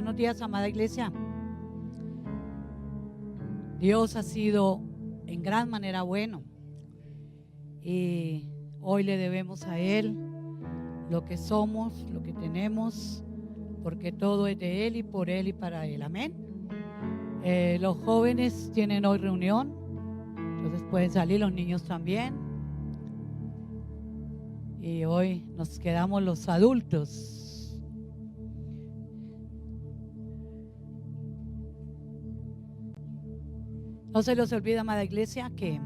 Buenos días, amada iglesia. Dios ha sido en gran manera bueno y hoy le debemos a Él lo que somos, lo que tenemos, porque todo es de Él y por Él y para Él. Amén. Los jóvenes tienen hoy reunión, entonces pueden salir los niños también. Y hoy nos quedamos los adultos. No se les olvida, amada iglesia, que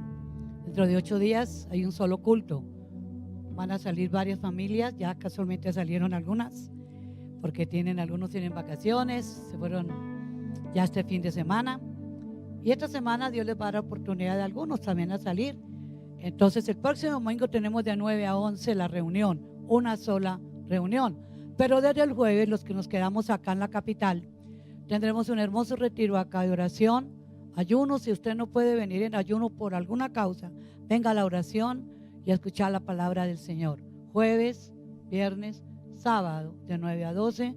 dentro de 8 días hay un solo culto. Van a salir varias familias, ya casualmente salieron algunas, porque algunos tienen vacaciones, se fueron ya este fin de semana. Y esta semana Dios les va a dar oportunidad a algunos también a salir. Entonces el próximo domingo tenemos de 9 a 11 la reunión, una sola reunión. Pero desde el jueves, los que nos quedamos acá en la capital, tendremos un hermoso retiro acá de oración, ayuno. Si usted no puede venir en ayuno por alguna causa, venga a la oración y a escuchar la palabra del Señor. Jueves, viernes, sábado, de 9 a 12.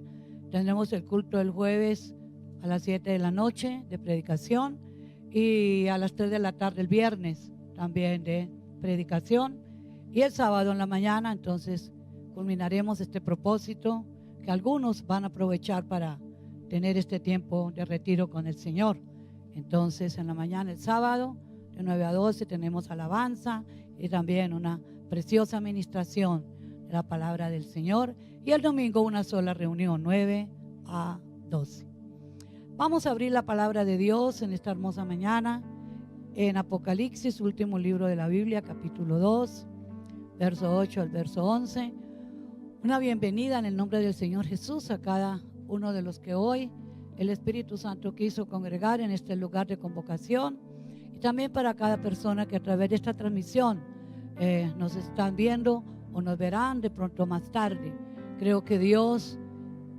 Tendremos el culto el jueves a las 7 de la noche de predicación y a las 3 de la tarde el viernes también de predicación, y el sábado en la mañana. Entonces culminaremos este propósito que algunos van a aprovechar para tener este tiempo de retiro con el Señor. Entonces en la mañana el sábado de 9 a 12 tenemos alabanza y también una preciosa administración de la palabra del Señor, y el domingo una sola reunión, 9 a 12. Vamos a abrir la palabra de Dios en esta hermosa mañana en Apocalipsis, último libro de la Biblia, capítulo 2, verso 8 al verso 11. Una bienvenida en el nombre del Señor Jesús a cada uno de los que hoy el Espíritu Santo quiso congregar en este lugar de convocación, y también para cada persona que a través de esta transmisión nos están viendo o nos verán de pronto más tarde. Creo que Dios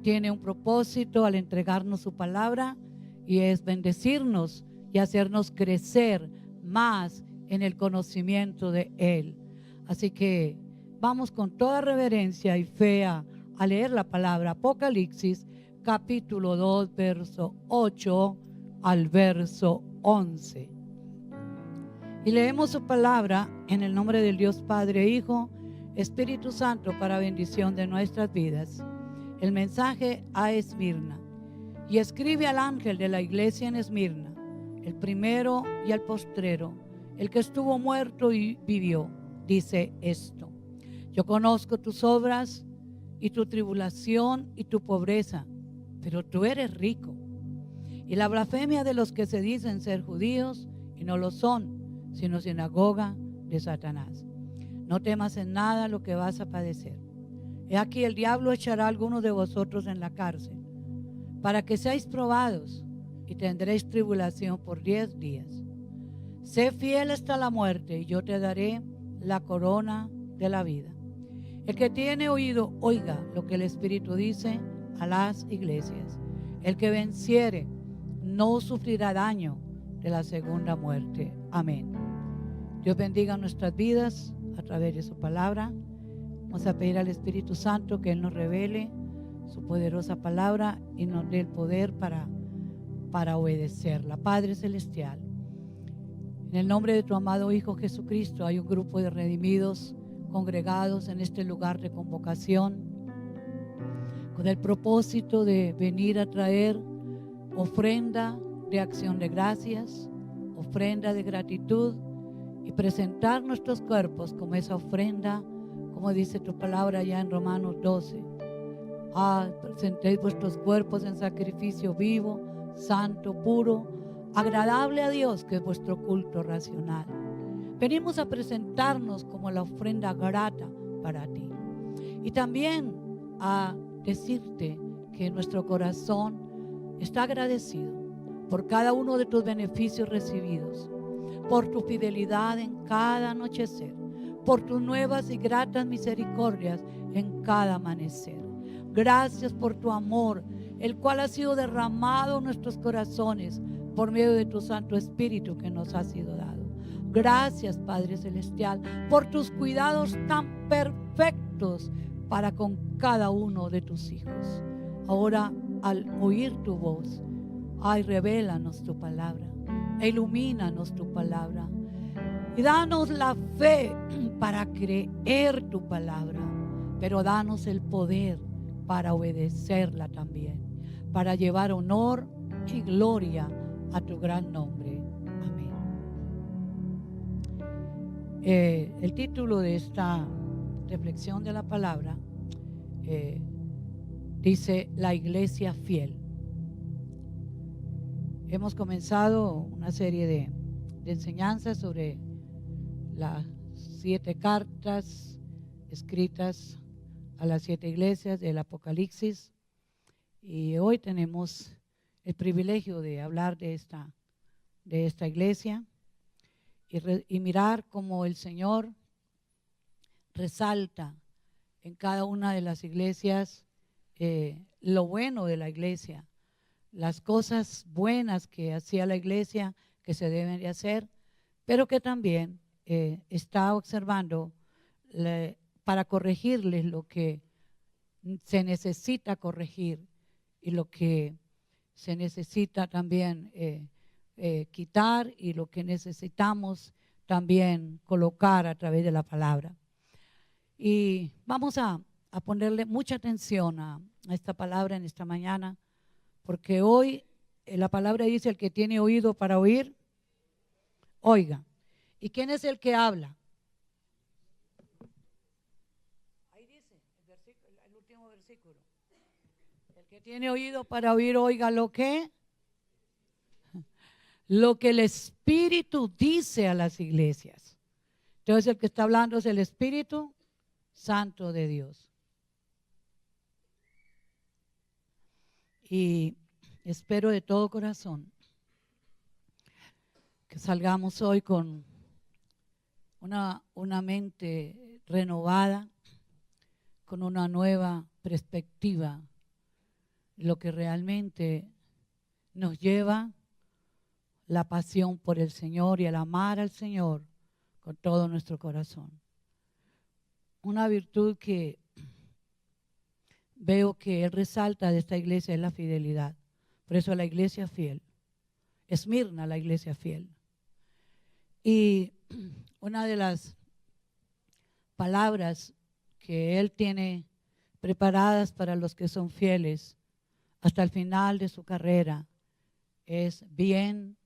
tiene un propósito al entregarnos su palabra, y es bendecirnos y hacernos crecer más en el conocimiento de Él. Así que vamos con toda reverencia y fe a leer la palabra. Apocalipsis capítulo 2, verso 8 al verso 11. Y leemos su palabra en el nombre del Dios Padre, Hijo, Espíritu Santo, para bendición de nuestras vidas. El mensaje a Esmirna. Y escribe al ángel de la iglesia en Esmirna, el primero y el postrero, el que estuvo muerto y vivió, dice esto: yo conozco tus obras y tu tribulación y tu pobreza, pero tú eres rico, y la blasfemia de los que se dicen ser judíos y no lo son, sino sinagoga de Satanás. No temas en nada lo que vas a padecer. He aquí, el diablo echará a algunos de vosotros en la cárcel, para que seáis probados, y tendréis tribulación por 10 días. Sé fiel hasta la muerte, y yo te daré la corona de la vida. El que tiene oído, oiga lo que el Espíritu dice a las iglesias. El que venciere no sufrirá daño de la segunda muerte. Amén. Dios bendiga nuestras vidas a través de su palabra. Vamos a pedir al Espíritu Santo que Él nos revele su poderosa palabra y nos dé el poder para obedecerla. Padre celestial, en el nombre de tu amado Hijo Jesucristo, hay un grupo de redimidos congregados en este lugar de convocación con el propósito de venir a traer ofrenda de acción de gracias, ofrenda de gratitud, y presentar nuestros cuerpos como esa ofrenda, como dice tu palabra ya en Romanos 12. Presentéis vuestros cuerpos en sacrificio vivo, santo, puro, agradable a Dios, que es vuestro culto racional. Venimos a presentarnos como la ofrenda grata para ti, y también a decirte que nuestro corazón está agradecido por cada uno de tus beneficios recibidos, por tu fidelidad en cada anochecer, por tus nuevas y gratas misericordias en cada amanecer. Gracias por tu amor, el cual ha sido derramado en nuestros corazones por medio de tu Santo Espíritu que nos ha sido dado. Gracias, Padre Celestial, por tus cuidados tan perfectos para con cada uno de tus hijos. Ahora al oír tu voz. Ay, revélanos tu palabra, ilumínanos tu palabra y danos la fe para creer tu palabra, pero danos el poder para obedecerla también, para llevar honor y gloria a tu gran nombre. Amén. El título de esta reflexión de la palabra dice: la iglesia fiel. Hemos comenzado una serie de enseñanzas sobre las 7 cartas escritas a las 7 iglesias del Apocalipsis, y hoy tenemos el privilegio de hablar de esta iglesia y mirar cómo el Señor resalta en cada una de las iglesias lo bueno de la iglesia, las cosas buenas que hacía la iglesia, que se deben de hacer, pero que también está observando para corregirles lo que se necesita corregir y lo que se necesita también quitar, y lo que necesitamos también colocar a través de la palabra. Y vamos a ponerle mucha atención a esta palabra en esta mañana, porque hoy la palabra dice: el que tiene oído para oír, oiga. ¿Y quién es el que habla? Ahí dice el último versículo: el que tiene oído para oír, oiga lo que el Espíritu dice a las iglesias. Entonces el que está hablando es el Espíritu Santo de Dios. Y espero de todo corazón que salgamos hoy con una mente renovada, con una nueva perspectiva, lo que realmente nos lleva la pasión por el Señor y el amar al Señor con todo nuestro corazón. Una virtud que veo que Él resalta de esta iglesia es la fidelidad. Por eso la iglesia fiel. Esmirna, la iglesia fiel. Y una de las palabras que Él tiene preparadas para los que son fieles hasta el final de su carrera es: bien,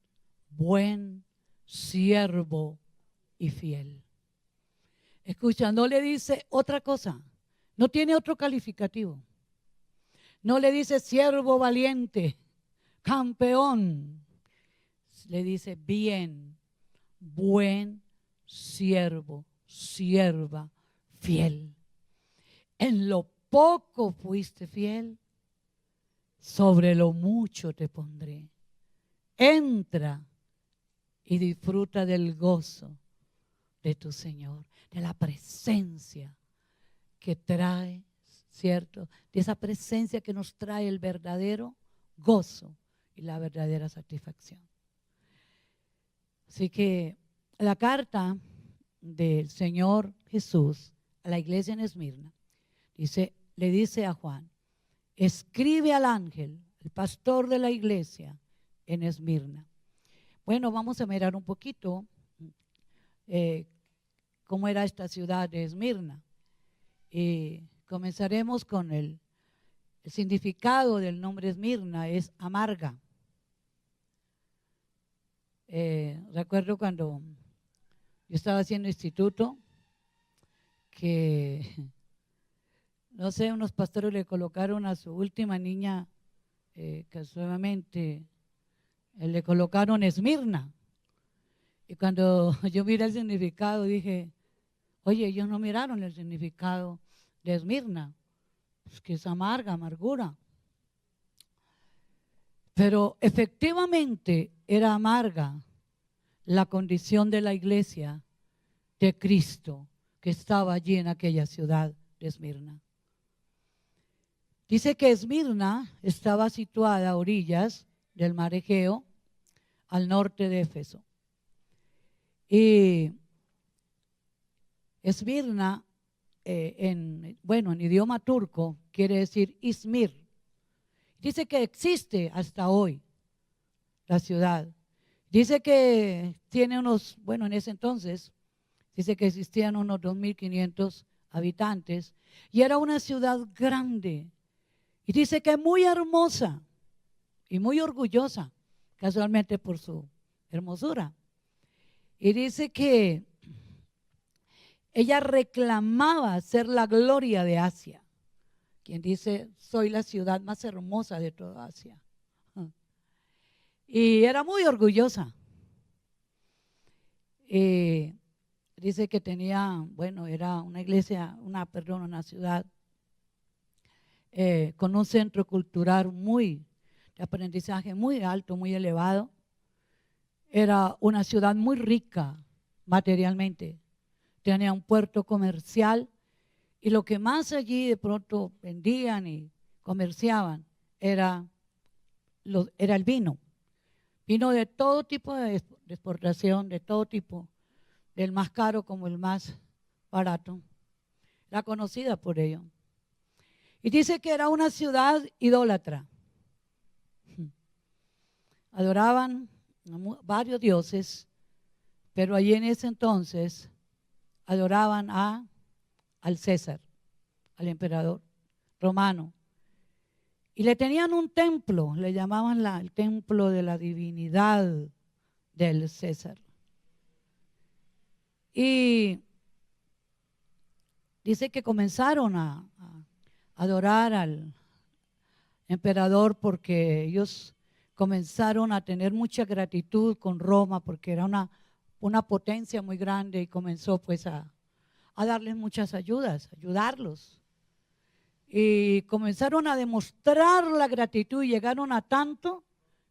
buen siervo y fiel. Escucha, no le dice otra cosa, no tiene otro calificativo. No le dice siervo valiente, campeón. Le dice bien, buen siervo, sierva, fiel. En lo poco fuiste fiel, sobre lo mucho te pondré. Entra y disfruta del gozo de tu Señor, de la presencia que trae, ¿cierto? De esa presencia que nos trae el verdadero gozo y la verdadera satisfacción. Así que la carta del Señor Jesús a la iglesia en Esmirna le dice a Juan: escribe al ángel, el pastor de la iglesia en Esmirna. Bueno, vamos a mirar un poquito cómo era esta ciudad de Esmirna. Y comenzaremos con el significado del nombre Esmirna: es amarga. Recuerdo cuando yo estaba haciendo instituto que, no sé, unos pastores le colocaron a su última niña, casualmente, le colocaron Esmirna. Y cuando yo miré el significado dije: oye, ellos no miraron el significado de Esmirna, pues que es amarga, amargura. Pero efectivamente era amarga la condición de la iglesia de Cristo que estaba allí en aquella ciudad de Esmirna. Dice que Esmirna estaba situada a orillas del mar Egeo, al norte de Éfeso. Y Esmirna, en idioma turco, quiere decir Izmir. Dice que existe hasta hoy la ciudad. Dice que tiene unos, bueno, en ese entonces, dice que existían unos 2.500 habitantes y era una ciudad grande. Y dice que muy hermosa y muy orgullosa, casualmente por su hermosura. Y dice que ella reclamaba ser la gloria de Asia. Quien dice, soy la ciudad más hermosa de toda Asia. Y era muy orgullosa. Dice que tenía, bueno, era una iglesia, una ciudad con un centro cultural de aprendizaje muy alto, muy elevado. Era una ciudad muy rica materialmente. Tenía un puerto comercial y lo que más allí de pronto vendían y comerciaban era el vino. Vino de todo tipo de exportación, de todo tipo, del más caro como el más barato. Era conocida por ello. Y dice que era una ciudad idólatra. Adoraban varios dioses, pero allí en ese entonces adoraban al César, al emperador romano. Y le tenían un templo, le llamaban el templo de la divinidad del César. Y dice que comenzaron a adorar al emperador porque ellos comenzaron a tener mucha gratitud con Roma porque era una potencia muy grande y comenzó pues a darles muchas ayudarlos. Y comenzaron a demostrar la gratitud y llegaron a tanto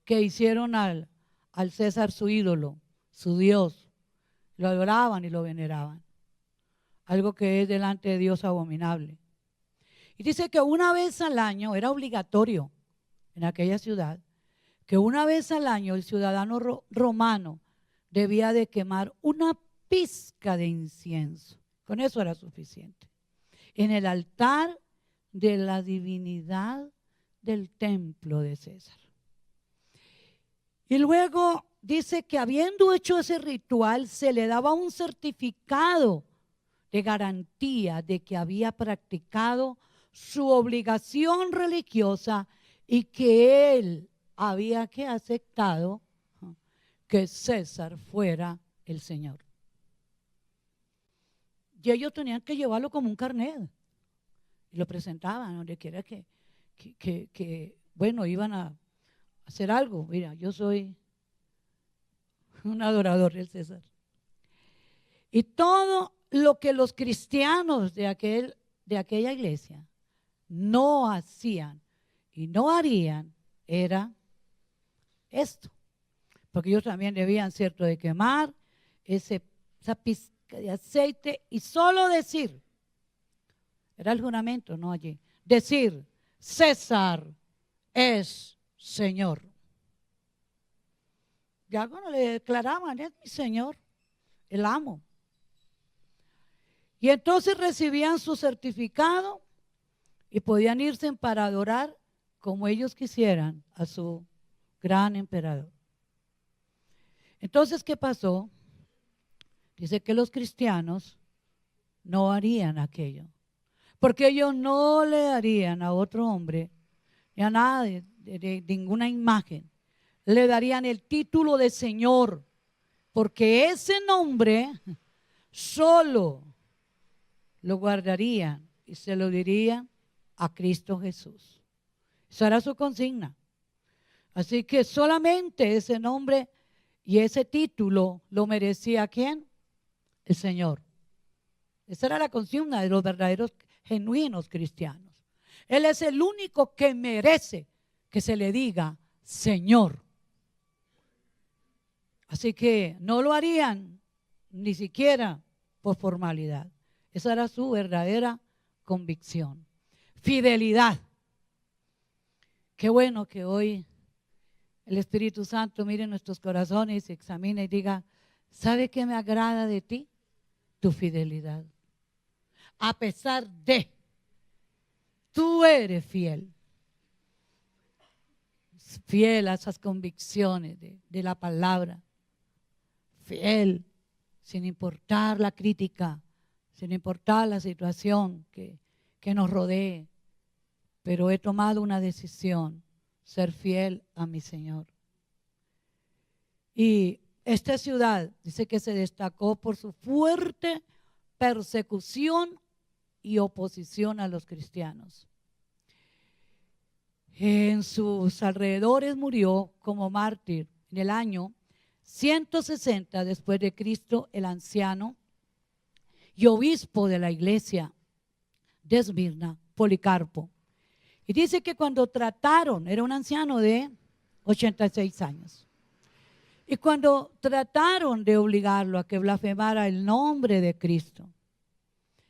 que hicieron al César su ídolo, su Dios. Lo adoraban y lo veneraban. Algo que es delante de Dios abominable. Y dice que una vez al año, era obligatorio en aquella ciudad, que una vez al año el ciudadano romano debía de quemar una pizca de incienso. Con eso era suficiente. En el altar de la divinidad del templo de César. Y luego dice que habiendo hecho ese ritual se le daba un certificado de garantía de que había practicado su obligación religiosa y que él había que aceptado que César fuera el Señor. Y ellos tenían que llevarlo como un carnet y lo presentaban donde quiera que bueno, iban a hacer algo. Mira, yo soy un adorador del César. Y todo lo que los cristianos de aquella iglesia no hacían y no harían era esto. Porque ellos también debían, cierto, de quemar esa pizca de aceite y solo decir, era el juramento, no allí, decir, César es Señor. Ya cuando le declaraban, es mi Señor, el amo. Y entonces recibían su certificado y podían irse para adorar como ellos quisieran a su gran emperador. Entonces, ¿qué pasó? Dice que los cristianos no harían aquello, porque ellos no le darían a otro hombre ni a nada de ninguna imagen, le darían el título de Señor, porque ese nombre solo lo guardarían y se lo dirían a Cristo Jesús. Esa era su consigna. Así que solamente ese nombre y ese título lo merecía ¿quién? El Señor. Esa era la consigna de los verdaderos, genuinos cristianos. Él es el único que merece que se le diga Señor. Así que no lo harían ni siquiera por formalidad. Esa era su verdadera convicción. Fidelidad. Qué bueno que hoy el Espíritu Santo mire nuestros corazones, examine y diga, ¿sabe qué me agrada de ti? Tu fidelidad. A pesar de, tú eres fiel. fiel a esas convicciones de la palabra, fiel, sin importar la crítica, sin importar la situación que nos rodee, pero he tomado una decisión, ser fiel a mi Señor. Y esta ciudad dice que se destacó por su fuerte persecución y oposición a los cristianos. En sus alrededores murió como mártir en el año 160 después de Cristo el anciano y obispo de la iglesia de Esmirna, Policarpo. Y dice que cuando trataron, era un anciano de 86 años, y cuando trataron de obligarlo a que blasfemara el nombre de Cristo,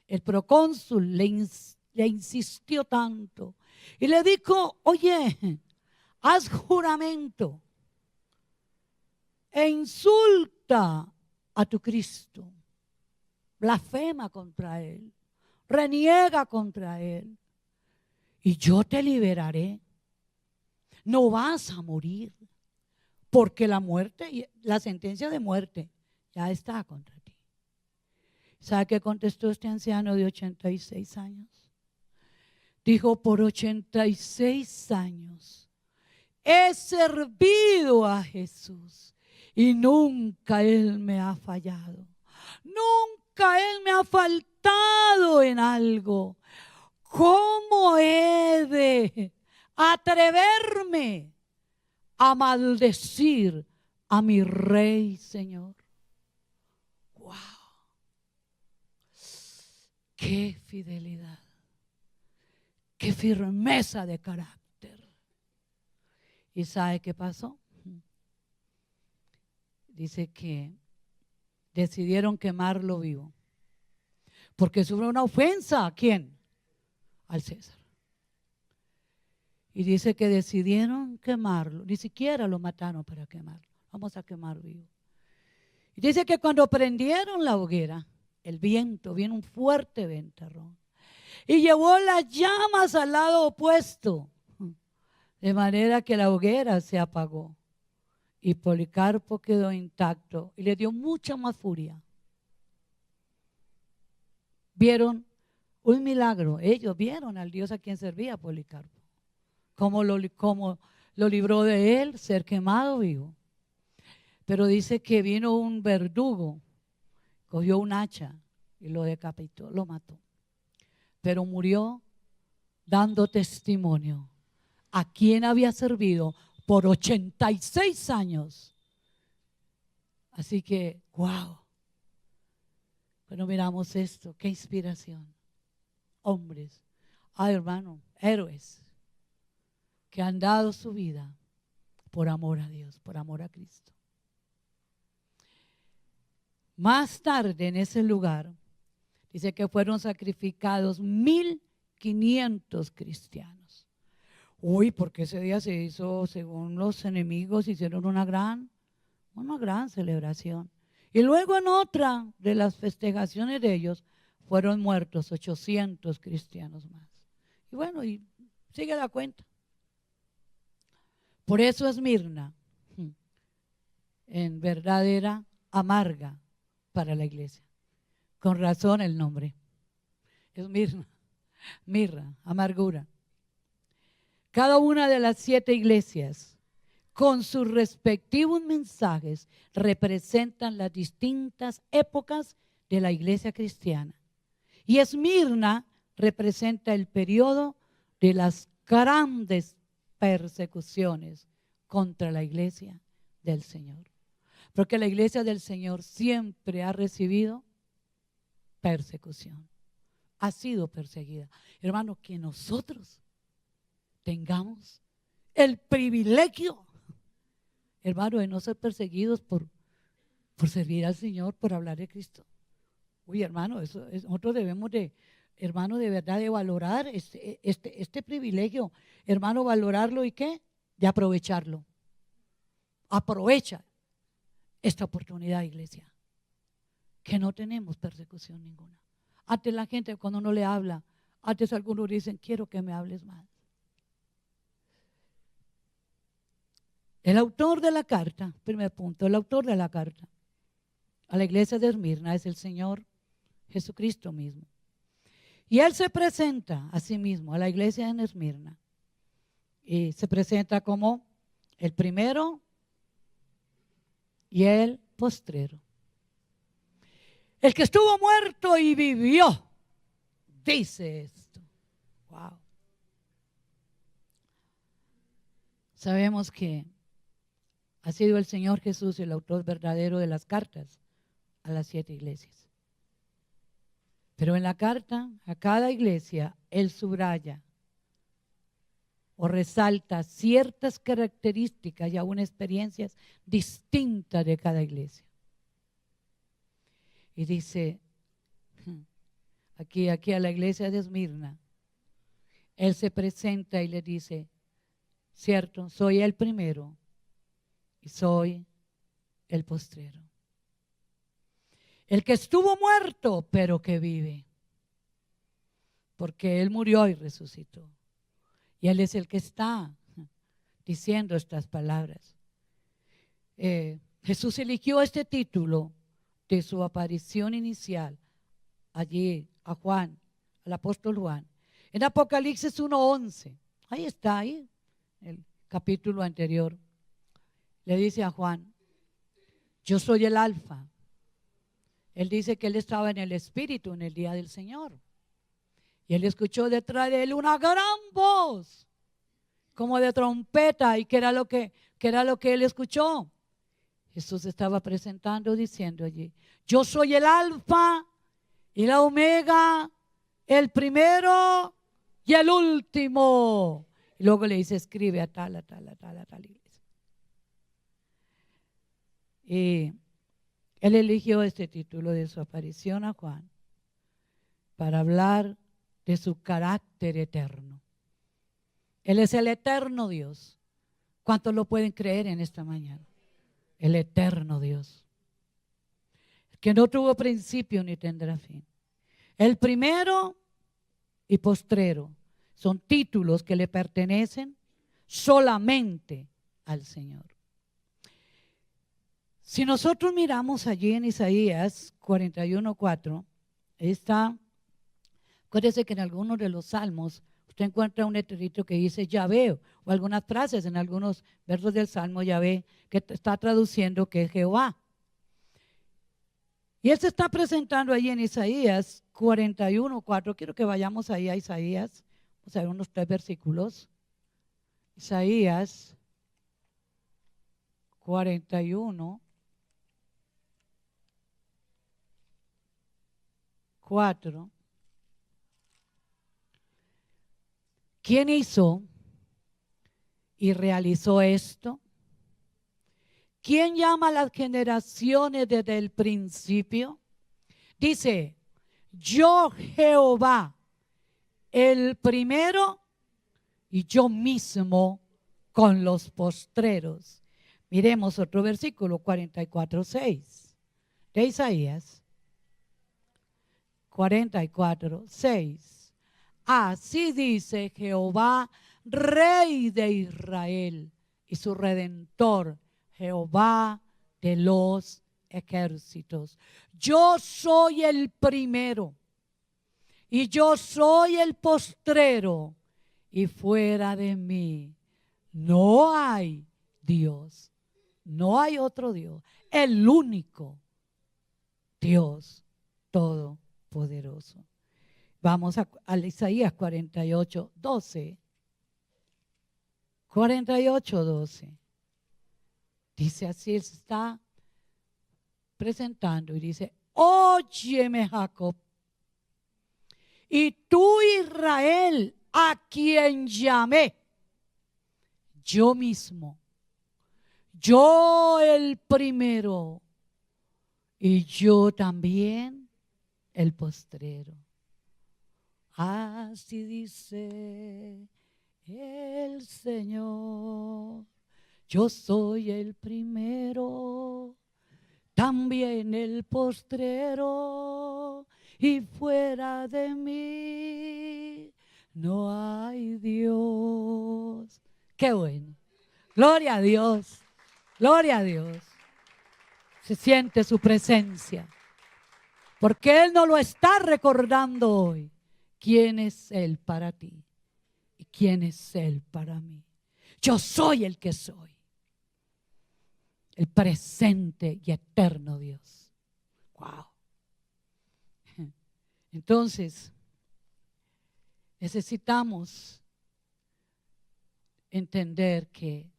el procónsul le insistió tanto y le dijo: oye, haz juramento e insulta a tu Cristo, blasfema contra Él, reniega contra Él, y yo te liberaré. No vas a morir, porque la muerte, la sentencia de muerte ya está contra ti. ¿Sabe qué contestó este anciano de 86 años? Dijo: por 86 años he servido a Jesús y nunca Él me ha fallado. Nunca Él me ha faltado en algo. ¿Cómo he de atreverme a maldecir a mi Rey, Señor? ¡Wow! ¡Qué fidelidad! ¡Qué firmeza de carácter! ¿Y sabe qué pasó? Dice que decidieron quemarlo vivo, porque sufrió una ofensa. ¿A quién? Al César. Y dice que decidieron quemarlo, ni siquiera lo mataron para quemarlo. Vamos a quemar vivo. Y dice que cuando prendieron la hoguera, el viento, vino un fuerte ventarrón y llevó las llamas al lado opuesto, de manera que la hoguera se apagó y Policarpo quedó intacto, y le dio mucha más furia. Vieron un milagro. Ellos vieron al Dios a quien servía Policarpo, cómo lo libró de él ser quemado vivo. Pero dice que vino un verdugo, cogió un hacha y lo decapitó, lo mató. Pero murió dando testimonio a quien había servido por 86 años. Así que, wow. Cuando miramos esto, qué inspiración. Hombres, hermano, héroes que han dado su vida por amor a Dios, por amor a Cristo. Más tarde en ese lugar, dice que fueron sacrificados 1,500 cristianos. Uy, porque ese día se hizo, según los enemigos, hicieron una gran celebración. Y luego en otra de las festejaciones de ellos, fueron muertos 800 cristianos más. Y bueno, y sigue la cuenta. Por eso Esmirna, en verdad, era amarga para la iglesia. Con razón el nombre. Esmirna, mirra, amargura. Cada una de las 7 iglesias, con sus respectivos mensajes, representan las distintas épocas de la iglesia cristiana. Y Esmirna representa el periodo de las grandes persecuciones contra la iglesia del Señor. Porque la iglesia del Señor siempre ha recibido persecución, ha sido perseguida. Hermano, que nosotros tengamos el privilegio, hermano, de no ser perseguidos por servir al Señor, por hablar de Cristo. Uy, hermano, nosotros debemos de, hermano, de verdad de valorar este privilegio, hermano, valorarlo y ¿qué? De aprovecharlo. Aprovecha esta oportunidad, iglesia, que no tenemos persecución ninguna. Antes la gente, cuando uno le habla, antes algunos dicen: quiero que me hables más. El autor de la carta, primer punto, el autor de la carta a la iglesia de Esmirna es el Señor Jesucristo mismo. Y Él se presenta a sí mismo, a la iglesia en Esmirna. Y se presenta como el primero y el postrero. El que estuvo muerto y vivió, dice esto. Wow. Sabemos que ha sido el Señor Jesús el autor verdadero de las cartas a las 7 iglesias. Pero en la carta a cada iglesia, Él subraya o resalta ciertas características y aún experiencias distintas de cada iglesia. Y dice, aquí a la iglesia de Esmirna, Él se presenta y le dice, cierto, soy el primero y soy el postrero. El que estuvo muerto, pero que vive. Porque Él murió y resucitó. Y Él es el que está diciendo estas palabras. Jesús eligió este título de su aparición inicial allí a Juan, al apóstol Juan. En Apocalipsis 1:11, ahí está, ahí, el capítulo anterior. Le dice a Juan, yo soy el alfa. Él dice que él estaba en el Espíritu en el día del Señor. Y él escuchó detrás de él una gran voz, como de trompeta. ¿Y qué era lo que él escuchó? Jesús estaba presentando, diciendo allí, yo soy el alfa y la omega, el primero y el último. Y luego le dice, escribe a tal iglesia. Y Él eligió este título de su aparición a Juan para hablar de su carácter eterno. Él es el eterno Dios. ¿Cuántos lo pueden creer en esta mañana? El eterno Dios, que no tuvo principio ni tendrá fin. El primero y postrero son títulos que le pertenecen solamente al Señor. Si nosotros miramos allí en Isaías 41:4, ahí está. Acuérdese que en algunos de los salmos usted encuentra un letrerito que dice Yahvé, o algunas frases en algunos versos del salmo Yahvé, que está traduciendo que es Jehová. Y Él se está presentando allí en Isaías 41:4. Quiero que vayamos ahí a Isaías. Vamos a ver unos 3 versículos. Isaías 41:4. ¿Quién hizo y realizó esto? ¿Quién llama a las generaciones desde el principio? Dice, yo Jehová, el primero y yo mismo con los postreros. Miremos otro versículo, 44:6 de Isaías. 44:6. Así dice Jehová, Rey de Israel y su Redentor, Jehová de los ejércitos. Yo soy el primero y yo soy el postrero, y fuera de mí no hay Dios, no hay otro Dios, el único Dios todopoderoso. Vamos a Isaías 48:12. 48:12. Dice así, Él se está presentando y dice, óyeme Jacob, y tú Israel, a quien llamé, yo mismo, yo el primero, y yo también el postrero. Así dice el Señor, yo soy el primero, también el postrero, y fuera de mí no hay Dios. Qué bueno. Gloria a Dios. Gloria a Dios. Se siente su presencia. Porque Él nos lo está recordando hoy. ¿Quién es Él para ti? ¿Y quién es Él para mí? Yo soy el que soy. El presente y eterno Dios. Wow. Entonces, necesitamos entender que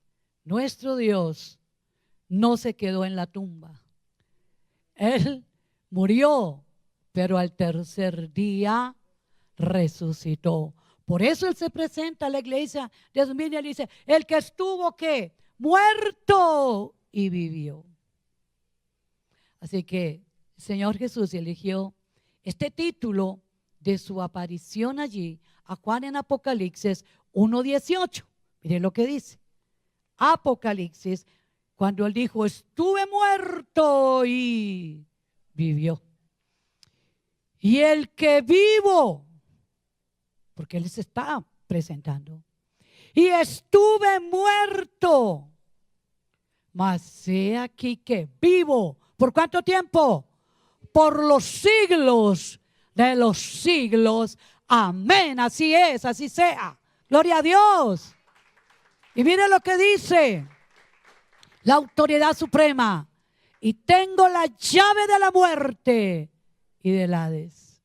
nuestro Dios no se quedó en la tumba. Él murió, pero al tercer día resucitó. Por eso Él se presenta a la iglesia de Esmirna y dice, el que estuvo, ¿qué? Muerto y vivió. Así que el Señor Jesús eligió este título de su aparición allí a Juan en Apocalipsis 1:18. Miren lo que dice. Apocalipsis, cuando Él dijo, estuve muerto y vivió. Y el que vivo, porque Él se está presentando, y estuve muerto, mas he aquí que vivo. ¿Por cuánto tiempo? Por los siglos de los siglos. Amén. Así es, así sea. Gloria a Dios. Y mire lo que dice la autoridad suprema. Y tengo la llave de la muerte y del Hades.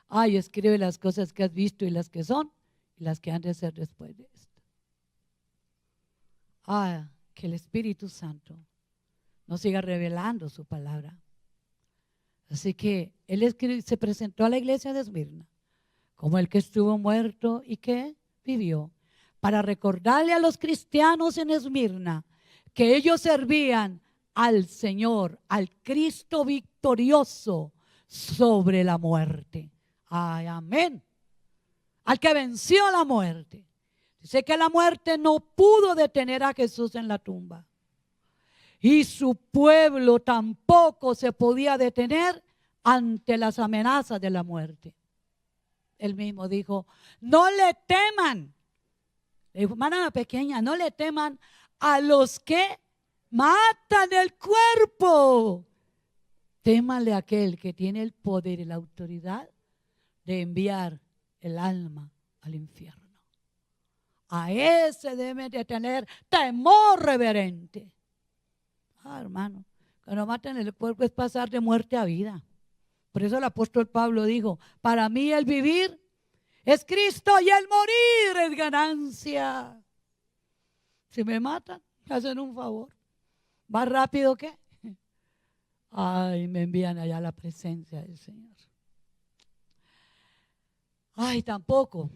Ay, escribe las cosas que has visto y las que son y las que han de ser después de esto. Que el Espíritu Santo nos siga revelando su palabra. Así que Él se presentó a la iglesia de Esmirna como el que estuvo muerto y que vivió, para recordarle a los cristianos en Esmirna que ellos servían al Señor, al Cristo victorioso sobre la muerte. Ay, amén. Al que venció la muerte. Dice que la muerte no pudo detener a Jesús en la tumba. Y su pueblo tampoco se podía detener ante las amenazas de la muerte. Él mismo dijo, no le teman. Le dijo, hermana pequeña, no le teman a los que matan el cuerpo. Témale a aquel que tiene el poder y la autoridad de enviar el alma al infierno. A ese debe de tener temor reverente. Hermano, cuando matan el cuerpo es pasar de muerte a vida. Por eso el apóstol Pablo dijo, para mí el vivir es Cristo y el morir es ganancia. Si me matan, me hacen un favor. ¿Más rápido que? Ay, me envían allá a la presencia del Señor. Ay, tampoco.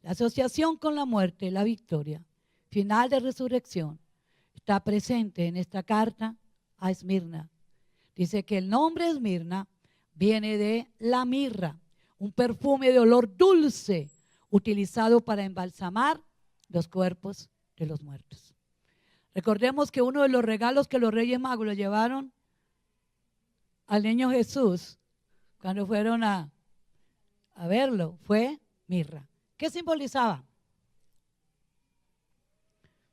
La asociación con la muerte, la victoria, final de resurrección, está presente en esta carta a Esmirna. Dice que el nombre Esmirna viene de la mirra, un perfume de olor dulce utilizado para embalsamar los cuerpos de los muertos. Recordemos que uno de los regalos que los Reyes Magos le llevaron al niño Jesús cuando fueron a verlo fue mirra. ¿Qué simbolizaba?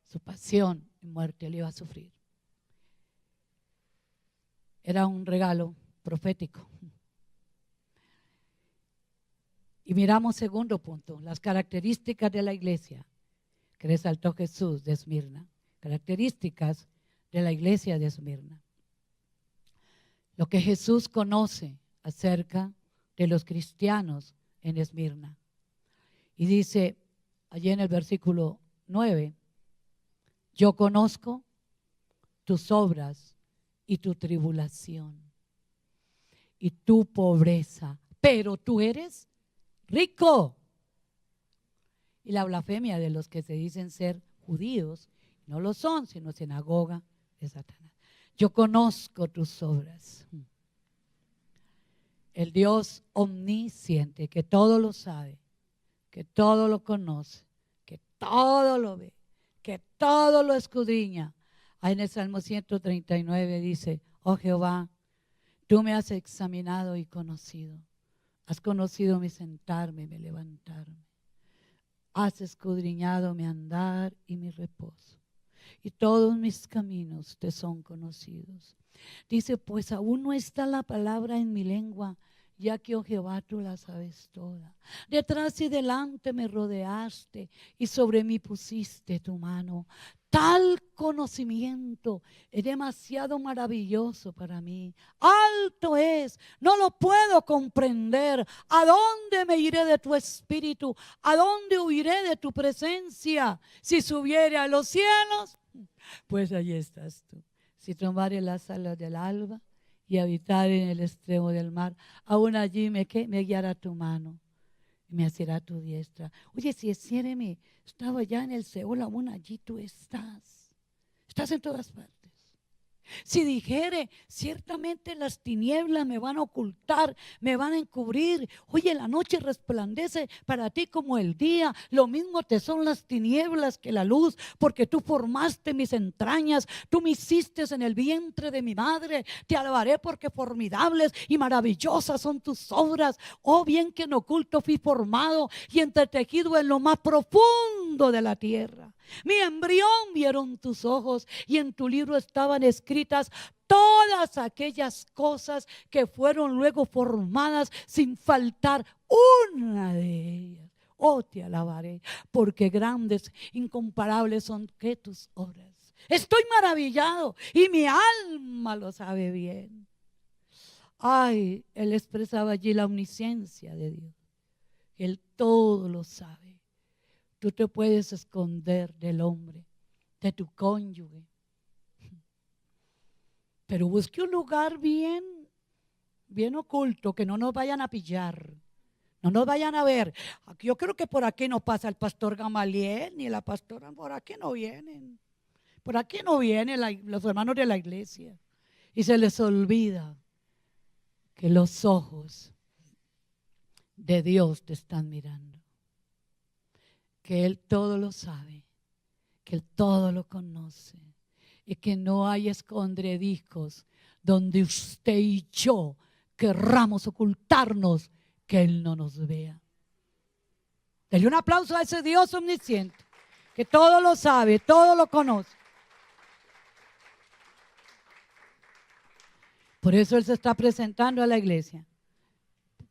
Su pasión y muerte, él iba a sufrir. Era un regalo profético. Y miramos segundo punto, las características de la iglesia que resaltó Jesús de Esmirna. Características de la iglesia de Esmirna. Lo que Jesús conoce acerca de los cristianos en Esmirna. Y dice allí en el versículo 9, yo conozco tus obras y tu tribulación y tu pobreza, pero tú eres rico. Y la blasfemia de los que se dicen ser judíos, no lo son, sino sinagoga de Satanás. Yo conozco tus obras. El Dios omnisciente, que todo lo sabe, que todo lo conoce, que todo lo ve, que todo lo escudriña. Ahí en el Salmo 139 dice, oh Jehová, tú me has examinado y conocido. Has conocido mi sentarme y mi levantarme. Has escudriñado mi andar y mi reposo, y todos mis caminos te son conocidos. Dice, pues aún no está la palabra en mi lengua, ya que, oh Jehová, tú la sabes toda. Detrás y delante me rodeaste y sobre mí pusiste tu mano. Tal conocimiento es demasiado maravilloso para mí. Alto es, no lo puedo comprender. ¿A dónde me iré de tu espíritu? ¿A dónde huiré de tu presencia? Si subiere a los cielos, pues allí estás tú. Si tomare las alas del alba y habitar en el extremo del mar, aún allí me guiará tu mano y me asirá tu diestra. Oye, si hiciéreme, estaba ya en el Seol, aún allí tú estás. Estás en todas partes. Si dijere, ciertamente las tinieblas me van a ocultar, me van a encubrir. Oye, la noche resplandece para ti como el día. Lo mismo te son las tinieblas que la luz, porque tú formaste mis entrañas, tú me hiciste en el vientre de mi madre. Te alabaré porque formidables y maravillosas son tus obras. Oh, bien que en oculto fui formado y entretejido en lo más profundo de la tierra. Mi embrión vieron tus ojos y en tu libro estaban escritas todas aquellas cosas que fueron luego formadas sin faltar una de ellas. Oh, te alabaré porque grandes, incomparables son que tus obras. Estoy maravillado y mi alma lo sabe bien. Ay, él expresaba allí la omnisciencia de Dios. Él todo lo sabe. Tú te puedes esconder del hombre, de tu cónyuge. Pero busque un lugar bien oculto, que no nos vayan a pillar, no nos vayan a ver. Yo creo que por aquí no pasa el pastor Gamaliel, ni la pastora, por aquí no vienen. Por aquí no vienen los hermanos de la iglesia. Y se les olvida que los ojos de Dios te están mirando. Que Él todo lo sabe, que Él todo lo conoce y que no hay escondedijos donde usted y yo querramos ocultarnos, que Él no nos vea. Dele un aplauso a ese Dios omnisciente, que todo lo sabe, todo lo conoce. Por eso Él se está presentando a la iglesia,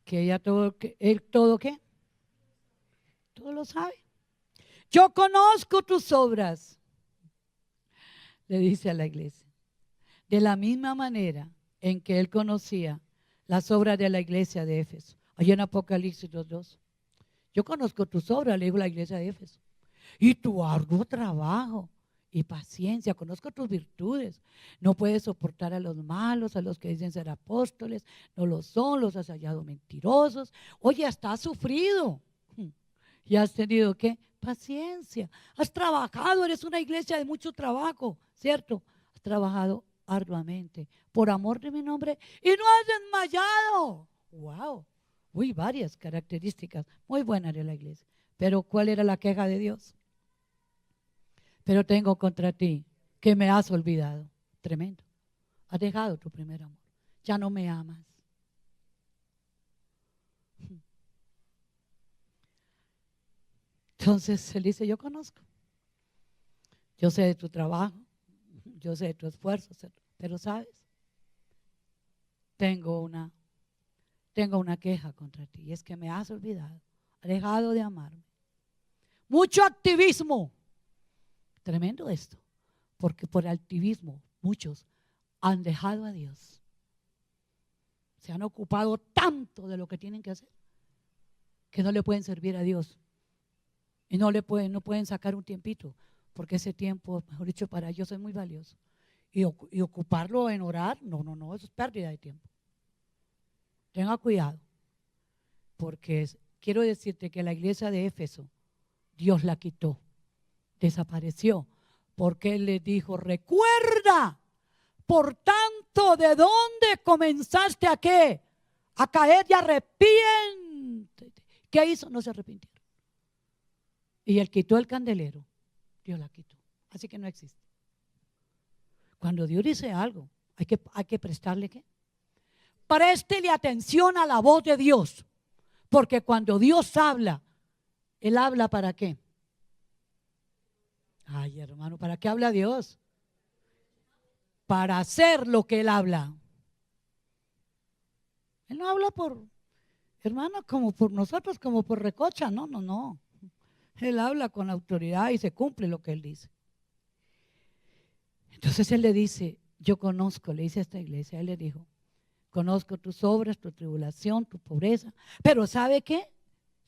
que ella todo, Él todo ¿qué? Todo lo sabe. Yo conozco tus obras, le dice a la iglesia. De la misma manera en que él conocía las obras de la iglesia de Éfeso. Allí en Apocalipsis 2:2. Yo conozco tus obras, le dijo la iglesia de Éfeso. Y tu arduo trabajo y paciencia. Conozco tus virtudes. No puedes soportar a los malos, a los que dicen ser apóstoles. No lo son, los has hallado mentirosos. Oye, hasta has sufrido. ¿Y has tenido qué? Paciencia. Has trabajado, eres una iglesia de mucho trabajo, ¿cierto? Has trabajado arduamente por amor de mi nombre y no has desmayado. ¡Wow! Uy, varias características muy buenas de la iglesia. Pero ¿cuál era la queja de Dios? Pero tengo contra ti que me has olvidado. Tremendo. Has dejado tu primer amor. Ya no me amas. Entonces él dice, yo conozco, yo sé de tu trabajo, yo sé de tu esfuerzo, pero sabes, tengo una queja contra ti y es que me has olvidado, has dejado de amarme. Mucho activismo, tremendo esto, porque por activismo muchos han dejado a Dios, se han ocupado tanto de lo que tienen que hacer que no le pueden servir a Dios. Y no pueden sacar un tiempito, porque ese tiempo, mejor dicho, para ellos es muy valioso. Y ocuparlo en orar, no, eso es pérdida de tiempo. Tenga cuidado, porque quiero decirte que la iglesia de Éfeso, Dios la quitó, desapareció, porque Él les dijo, recuerda, por tanto, ¿de dónde comenzaste a qué? A caer y arrepiéntete. ¿Qué hizo? No se arrepintió. Y él quitó el candelero, Dios la quitó. Así que no existe. Cuando Dios dice algo, hay que prestarle ¿qué? Préstele atención a la voz de Dios. Porque cuando Dios habla, Él habla ¿para qué? Ay, hermano, ¿para qué habla Dios? Para hacer lo que Él habla. Él no habla por, hermano, como por nosotros, como por recocha. No, no, no. Él habla con autoridad y se cumple lo que Él dice. Entonces Él le dice, yo conozco, le dice a esta iglesia, Él le dijo, conozco tus obras, tu tribulación, tu pobreza, pero ¿sabe qué?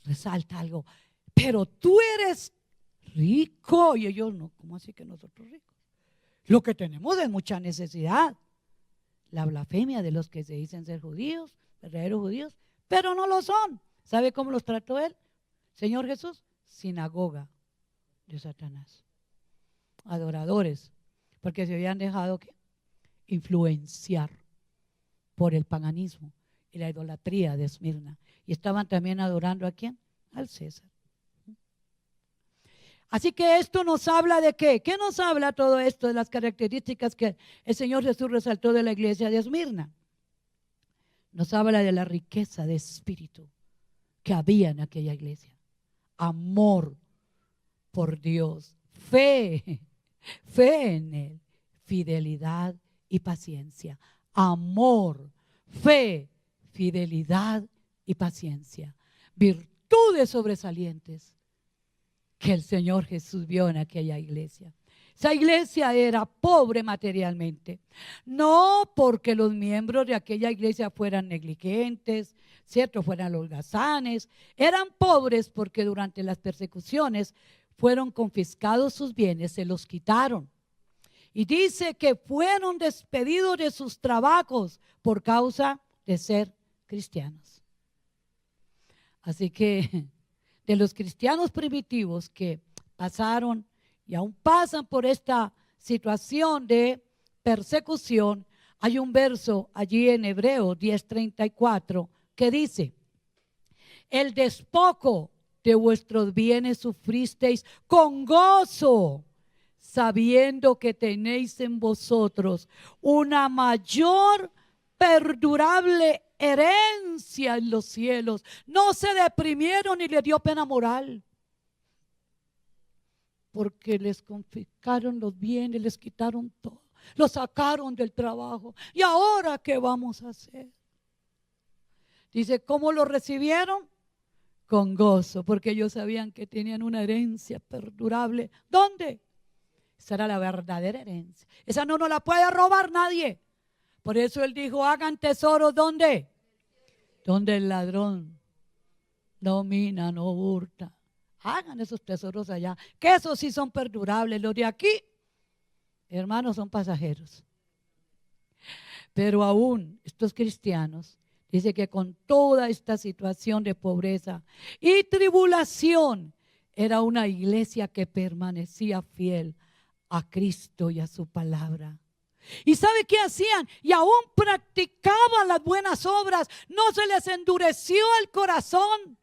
Resalta algo, pero tú eres rico. Y ellos no, ¿cómo así que nosotros ricos? Lo que tenemos es mucha necesidad. La blasfemia de los que se dicen ser judíos, verdaderos judíos, pero no lo son. ¿Sabe cómo los trató Él? Señor Jesús, sinagoga de Satanás, adoradores, porque se habían dejado ¿qué? Influenciar por el paganismo y la idolatría de Esmirna, y estaban también adorando ¿a quién? Al César. Así que esto nos habla de ¿qué? ¿Qué nos habla todo esto de las características que el Señor Jesús resaltó de la iglesia de Esmirna? Nos habla de la riqueza de espíritu que había en aquella iglesia. Amor por Dios, fe en Él, fidelidad y paciencia. Amor, fe, fidelidad y paciencia. Virtudes sobresalientes que el Señor Jesús vio en aquella iglesia. Esa iglesia era pobre materialmente, no porque los miembros de aquella iglesia fueran negligentes, cierto, fueran holgazanes, eran pobres porque durante las persecuciones fueron confiscados sus bienes, se los quitaron. Y dice que fueron despedidos de sus trabajos por causa de ser cristianos. Así que de los cristianos primitivos que pasaron y aún pasan por esta situación de persecución, hay un verso allí en Hebreos 10:34 que dice: el despojo de vuestros bienes sufristeis con gozo, sabiendo que tenéis en vosotros una mayor perdurable herencia en los cielos. No se deprimieron ni les dio pena moral, porque les confiscaron los bienes, les quitaron todo, los sacaron del trabajo. ¿Y ahora qué vamos a hacer? Dice, ¿cómo lo recibieron? Con gozo, porque ellos sabían que tenían una herencia perdurable. ¿Dónde? Esa era la verdadera herencia. Esa no nos la puede robar nadie. Por eso Él dijo, hagan tesoros, ¿dónde? Donde el ladrón no mina, no hurta. Hagan esos tesoros allá, que esos sí son perdurables. Los de aquí, hermanos, son pasajeros. Pero aún estos cristianos, dice que con toda esta situación de pobreza y tribulación, era una iglesia que permanecía fiel a Cristo y a su palabra. ¿Y sabe qué hacían? Y aún practicaban las buenas obras. No se les endureció el corazón.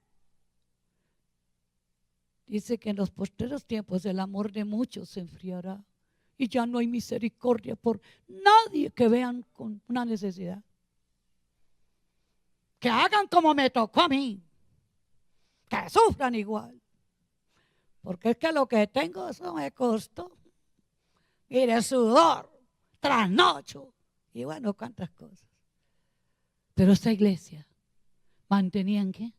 Dice que en los postreros tiempos el amor de muchos se enfriará y ya no hay misericordia por nadie que vean con una necesidad. Que hagan como me tocó a mí, que sufran igual, porque es que lo que tengo eso me costó. Mire, sudor, trasnocho y bueno, cuántas cosas. Pero esta iglesia mantenían ¿qué?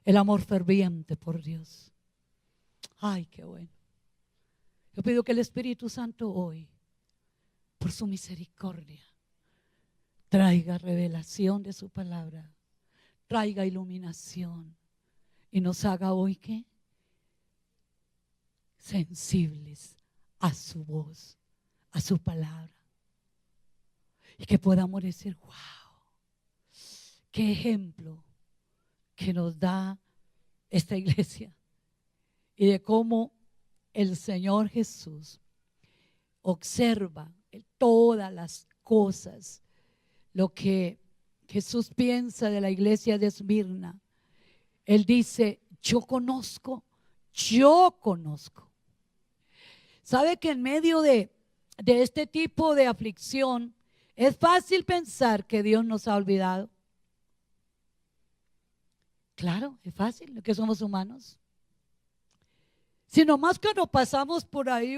El amor ferviente por Dios. Ay, qué bueno. Yo pido que el Espíritu Santo hoy, por su misericordia, traiga revelación de su palabra, traiga iluminación y nos haga hoy ¿qué? Sensibles a su voz, a su palabra. Y que podamos decir, wow, qué ejemplo que nos da esta iglesia. Y de cómo el Señor Jesús observa todas las cosas, lo que Jesús piensa de la iglesia de Esmirna. Él dice, yo conozco. ¿Sabe que en medio de este tipo de aflicción es fácil pensar que Dios nos ha olvidado? Claro, es fácil, que somos humanos. sino más cuando pasamos por ahí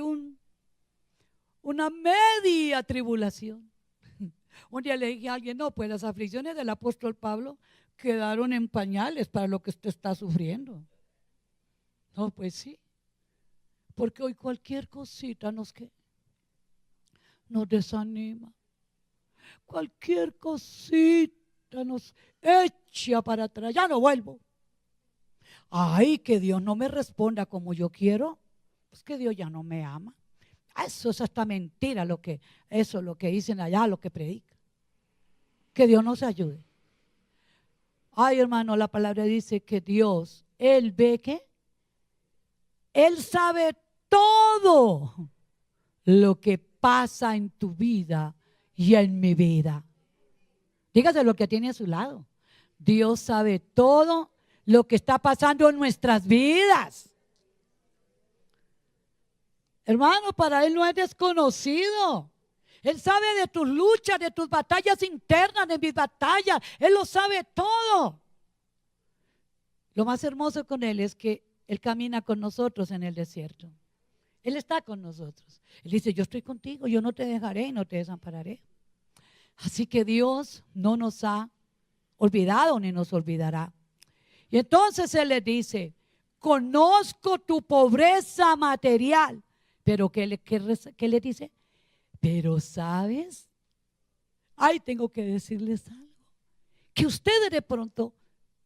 una media tribulación. Un día le dije a alguien, no, pues las aflicciones del apóstol Pablo quedaron en pañales para lo que usted está sufriendo. No, pues sí, porque hoy cualquier cosita nos desanima. Cualquier cosita nos echa para atrás. Ya no vuelvo. Ay, que Dios no me responda como yo quiero. Pues que Dios ya no me ama. Eso es hasta mentira eso es lo que dicen allá, lo que predican. Que Dios nos ayude. Ay, hermano, la palabra dice que Dios, Él ve que Él sabe todo lo que pasa en tu vida y en mi vida. Dígase lo que tiene a su lado. Dios sabe todo lo que está pasando en nuestras vidas. Hermano, para Él no es desconocido. Él sabe de tus luchas, de tus batallas internas, de mis batallas. Él lo sabe todo. Lo más hermoso con Él es que Él camina con nosotros en el desierto. Él está con nosotros. Él dice, yo estoy contigo, yo no te dejaré y no te desampararé. Así que Dios no nos ha olvidado ni nos olvidará. Y entonces Él le dice, conozco tu pobreza material. Pero ¿qué le dice? Pero ¿sabes? Ay, tengo que decirles algo. Que ustedes de pronto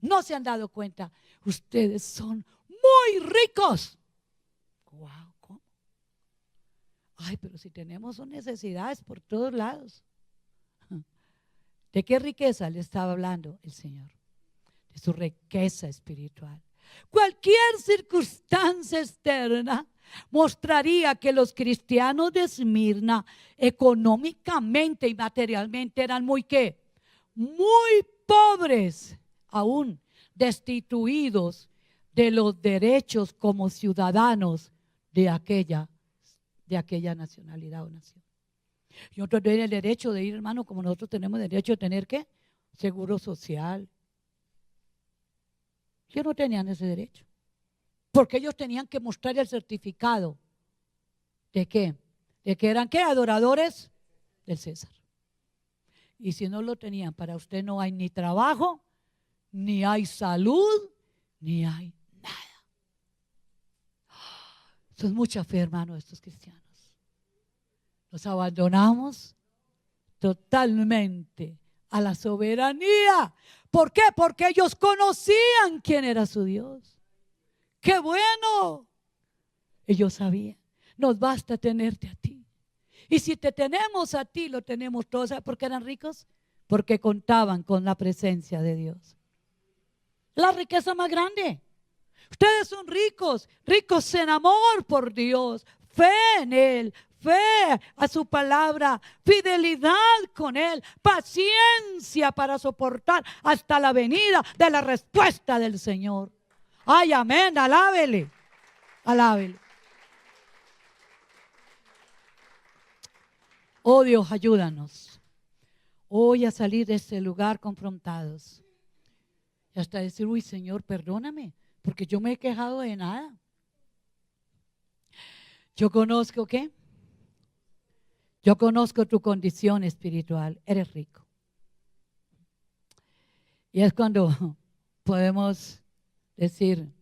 no se han dado cuenta. Ustedes son muy ricos. Wow, ¿cómo? Ay, pero si tenemos necesidades por todos lados. ¿De qué riqueza le estaba hablando el Señor? De su riqueza espiritual. Cualquier circunstancia externa mostraría que los cristianos de Esmirna económicamente y materialmente eran muy pobres, aún destituidos de los derechos como ciudadanos de aquella nacionalidad o nación. Y nosotros tenemos el derecho de ir, hermano, como nosotros tenemos el derecho de tener ¿qué? Seguro social. Ellos no tenían ese derecho, porque ellos tenían que mostrar el certificado ¿de qué? De que eran ¿qué? Adoradores del César. Y si no lo tenían, para usted no hay ni trabajo, ni hay salud, ni hay nada. Eso es mucha fe, hermano, de estos cristianos. Los abandonamos totalmente a la soberanía. ¿Por qué? Porque ellos conocían quién era su Dios. ¡Qué bueno! Ellos sabían. Nos basta tenerte a ti. Y si te tenemos a ti, lo tenemos todos. ¿Sabes por qué eran ricos? Porque contaban con la presencia de Dios. La riqueza más grande. Ustedes son ricos, ricos en amor por Dios, fe en Él, fe a su palabra, fidelidad con Él, paciencia para soportar hasta la venida de la respuesta del Señor. Ay, amén, alábele, alábele. Oh Dios, ayúdanos hoy a salir de este lugar confrontados y hasta decir, uy Señor, perdóname, porque yo me he quejado de nada. Yo conozco ¿qué? Yo conozco tu condición espiritual, eres rico. Y es cuando podemos decir,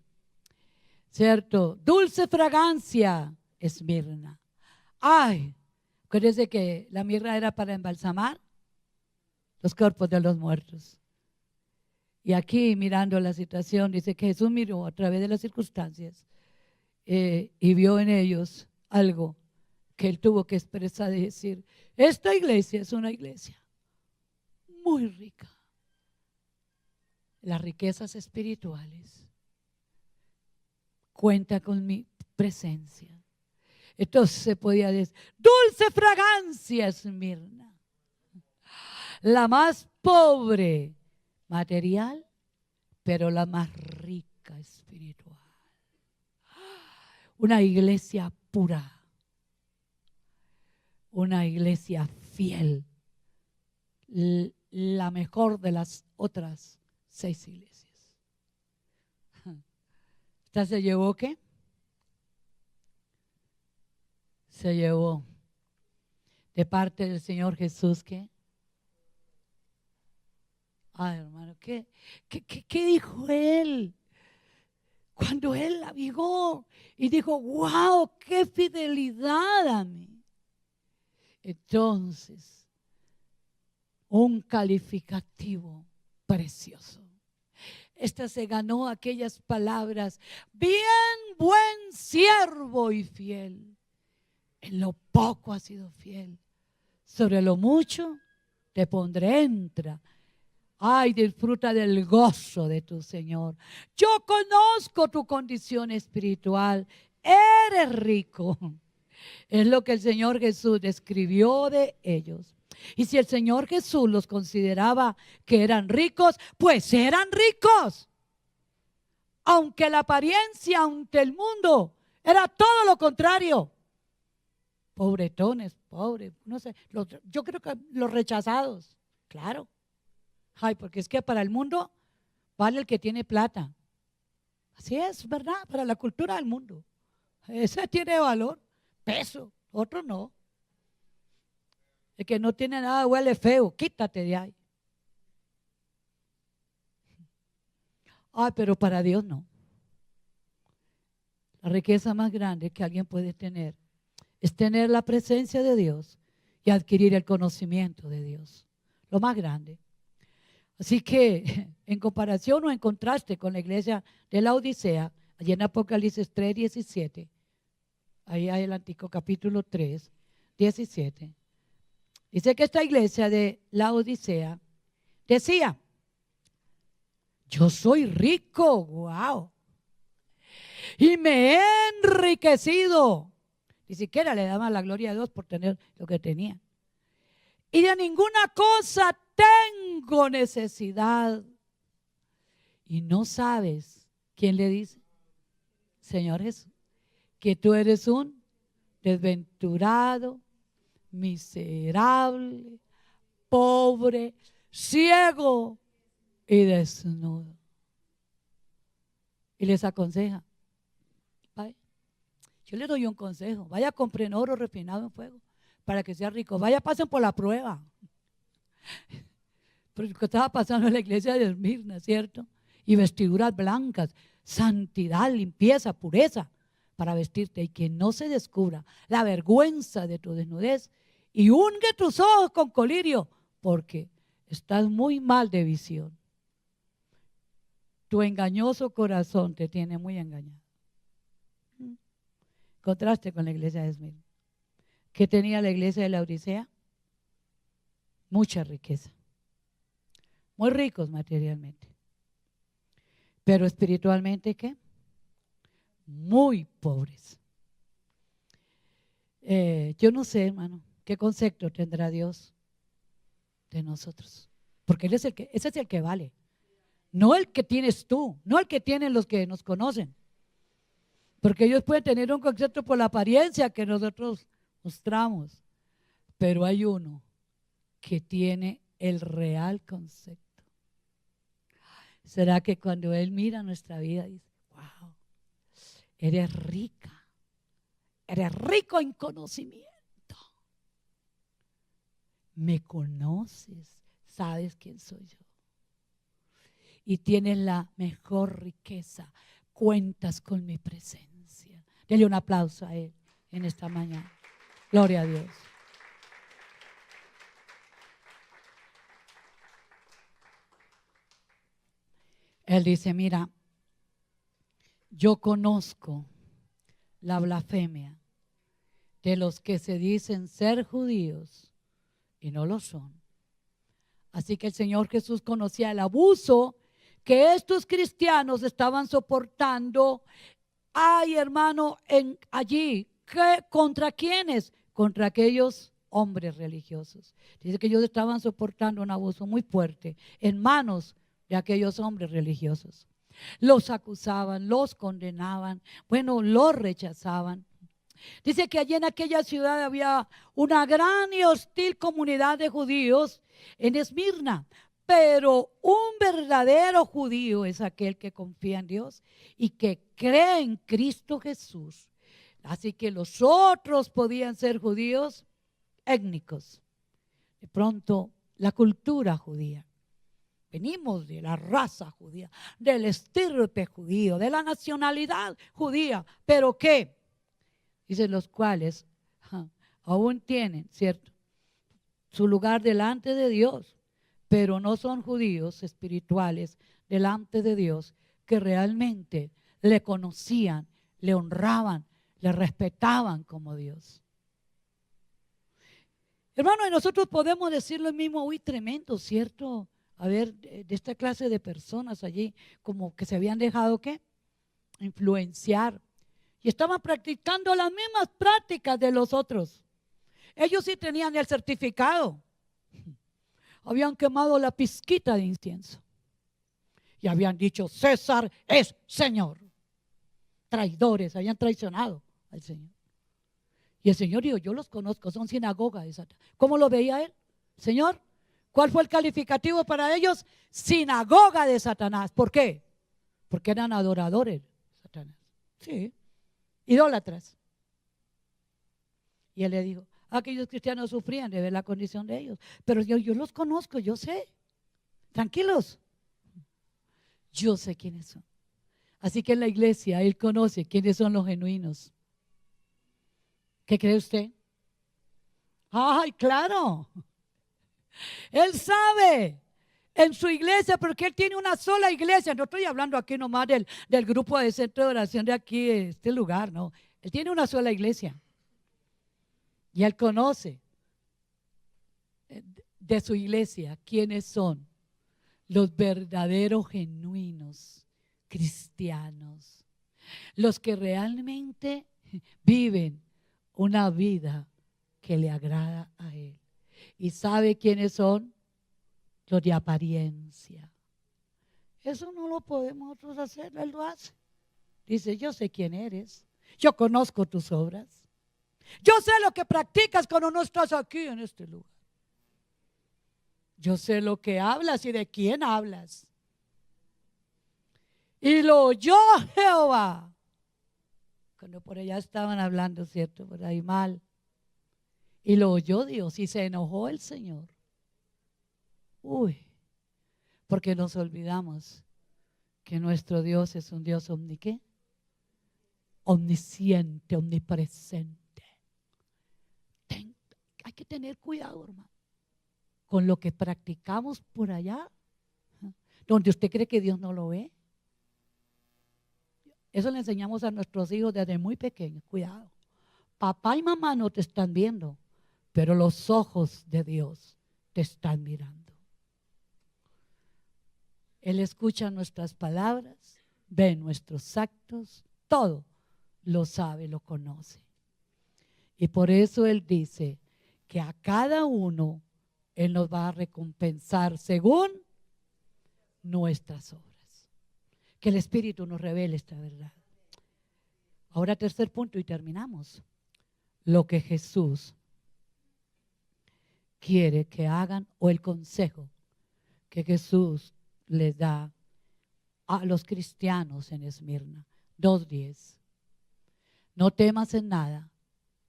cierto, dulce fragancia, Esmirna. Ay, acuérdense que la mirra era para embalsamar los cuerpos de los muertos. Y aquí mirando la situación, dice que Jesús miró a través de las circunstancias y vio en ellos algo que Él tuvo que expresar y decir, esta iglesia es una iglesia muy rica. Las riquezas espirituales cuenta con mi presencia. Entonces se podía decir, dulce fragancia Esmirna, la más pobre material, pero la más rica espiritual. Una iglesia pura, una iglesia fiel, la mejor de las otras 6 iglesias. ¿Esta se llevó qué? se llevó de parte del Señor Jesús. ¿Qué? Ay, hermano, ¿qué dijo él? Cuando él la vio y dijo, wow, qué fidelidad a mí. Entonces, un calificativo precioso. Esta se ganó aquellas palabras: bien, buen siervo y fiel. En lo poco has sido fiel, sobre lo mucho te pondré, entra. Ay, disfruta del gozo de tu Señor. Yo conozco tu condición espiritual. Eres rico. Es lo que el Señor Jesús describió de ellos. Y si el Señor Jesús los consideraba que eran ricos, pues eran ricos. Aunque la apariencia ante el mundo era todo lo contrario. Pobretones, pobres, no sé. Yo creo que los rechazados, claro. Ay, porque es que para el mundo vale el que tiene plata. Así es, ¿verdad? Para la cultura del mundo. Ese tiene valor, peso, otro no. El que no tiene nada huele feo, quítate de ahí. Ay, pero para Dios no. La riqueza más grande que alguien puede tener es tener la presencia de Dios y adquirir el conocimiento de Dios. Lo más grande. Así que en comparación o en contraste con la iglesia de la Odisea, allí en Apocalipsis 3:17, ahí hay el antiguo capítulo 3:17, dice que esta iglesia de la Odisea decía: yo soy rico, wow, y me he enriquecido. Ni siquiera le daban la gloria a Dios por tener lo que tenía. Y de ninguna cosa tengo necesidad. Y no sabes quién le dice, Señor Jesús, que tú eres un desventurado, miserable, pobre, ciego y desnudo. Y les aconseja: vaya, yo les doy un consejo, vaya, compren oro refinado en fuego para que sea rico, vaya, pasen por la prueba. Porque estaba pasando en la iglesia de Esmirna, ¿cierto? Y vestiduras blancas, santidad, limpieza, pureza para vestirte, y que no se descubra la vergüenza de tu desnudez, y unge tus ojos con colirio, porque estás muy mal de visión. Tu engañoso corazón te tiene muy engañado. Contraste con la iglesia de Esmirna. ¿Qué tenía la iglesia de la Odisea? Mucha riqueza. Muy ricos materialmente. Pero espiritualmente, ¿qué? Muy pobres. Yo no sé, hermano, qué concepto tendrá Dios de nosotros. Porque ese es el que vale. No el que tienes tú, no el que tienen los que nos conocen. Porque ellos pueden tener un concepto por la apariencia que nosotros mostramos. Pero hay uno que tiene el real concepto. ¿Será que cuando Él mira nuestra vida dice: wow, eres rica, eres rico en conocimiento, me conoces, sabes quién soy yo, y tienes la mejor riqueza, cuentas con mi presencia? Dele un aplauso a Él en esta mañana. Gloria a Dios. Él dice: mira, yo conozco la blasfemia de los que se dicen ser judíos y no lo son. Así que el Señor Jesús conocía el abuso que estos cristianos estaban soportando. Ay, hermano, allí, ¿contra quiénes? Contra aquellos hombres religiosos. Dice que ellos estaban soportando un abuso muy fuerte en manos de aquellos hombres religiosos. Los acusaban, los condenaban, bueno, los rechazaban. Dice que allí en aquella ciudad había una gran y hostil comunidad de judíos en Esmirna, pero un verdadero judío es aquel que confía en Dios y que cree en Cristo Jesús. Así que los otros podían ser judíos étnicos. De pronto, la cultura judía. Venimos de la raza judía, del estirpe judío, de la nacionalidad judía. ¿Pero qué? Dice, los cuales aún tienen, ¿cierto?, su lugar delante de Dios, pero no son judíos espirituales delante de Dios que realmente le conocían, le honraban, le respetaban como Dios. Hermano, y nosotros podemos decir lo mismo, uy, tremendo, ¿cierto? A ver, de esta clase de personas allí, como que se habían dejado, ¿qué?, influenciar. Y estaban practicando las mismas prácticas de los otros. Ellos sí tenían el certificado. Habían quemado la pizquita de incienso. Y habían dicho, César es Señor. Traidores, habían traicionado al Señor. Y el Señor dijo, yo los conozco, son sinagoga de Satanás. ¿Cómo lo veía él? Señor, ¿cuál fue el calificativo para ellos? Sinagoga de Satanás. ¿Por qué? Porque eran adoradores de Satanás. Sí, idólatras. Y él le dijo, aquellos cristianos sufrían de ver la condición de ellos. Pero yo los conozco, yo sé. Tranquilos. Yo sé quiénes son. Así que en la iglesia él conoce quiénes son los genuinos. ¿Qué cree usted? ¡Ay, claro! Él sabe en su iglesia, porque él tiene una sola iglesia. No estoy hablando aquí nomás del grupo de centro de oración de aquí, de este lugar, no. Él tiene una sola iglesia. Y él conoce de su iglesia quiénes son los verdaderos, genuinos cristianos. Los que realmente viven una vida que le agrada a él. ¿Y sabe quiénes son? Los de apariencia. Eso no lo podemos nosotros hacer, él lo hace. Dice, yo sé quién eres, yo conozco tus obras, yo sé lo que practicas cuando no estás aquí en este lugar. Yo sé lo que hablas y de quién hablas. Y lo oyó Jehová. Cuando por allá estaban hablando, ¿cierto? Por ahí mal. Y lo oyó Dios y se enojó el Señor. Uy, porque nos olvidamos que nuestro Dios es un Dios omnisciente, omnipresente. Hay que tener cuidado, hermano, con lo que practicamos por allá, donde usted cree que Dios no lo ve. Eso le enseñamos a nuestros hijos desde muy pequeños. Cuidado. Papá y mamá no te están viendo, pero los ojos de Dios te están mirando. Él escucha nuestras palabras, ve nuestros actos, todo lo sabe, lo conoce. Y por eso Él dice que a cada uno Él nos va a recompensar según nuestras obras. Que el Espíritu nos revele esta verdad. Ahora, tercer punto y terminamos. Lo que Jesús quiere que hagan, o el consejo que Jesús les da a los cristianos en Esmirna. 2:10. No temas en nada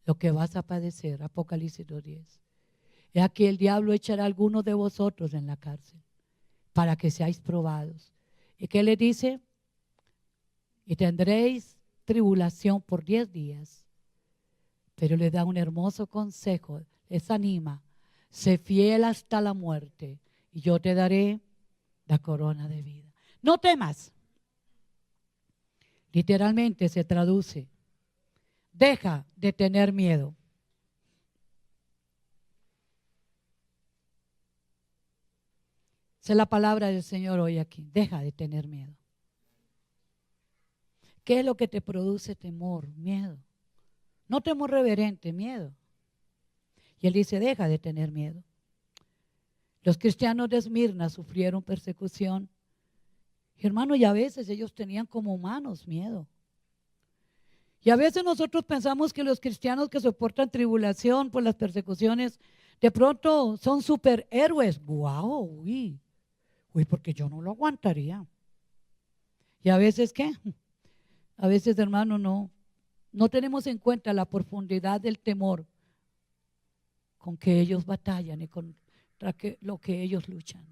lo que vas a padecer. Apocalipsis 2:10. He aquí el diablo echará a algunos de vosotros en la cárcel para que seáis probados. ¿Y qué le dice? Y tendréis tribulación por 10 días. Pero le da un hermoso consejo, les anima. Sé fiel hasta la muerte y yo te daré la corona de vida. No temas. Literalmente se traduce, deja de tener miedo. Esa es la palabra del Señor hoy aquí. Deja de tener miedo. ¿Qué es lo que te produce temor? Miedo. No temor reverente, miedo. Y Él dice, deja de tener miedo. Los cristianos de Esmirna sufrieron persecución. Y hermano, y a veces ellos tenían como humanos miedo. Y a veces nosotros pensamos que los cristianos que soportan tribulación por las persecuciones, de pronto son superhéroes. ¡Wow! Uy, porque yo no lo aguantaría. Y a veces, ¿qué? A veces, hermano, no. no tenemos en cuenta la profundidad del temor con que ellos batallan y contra lo que ellos luchan.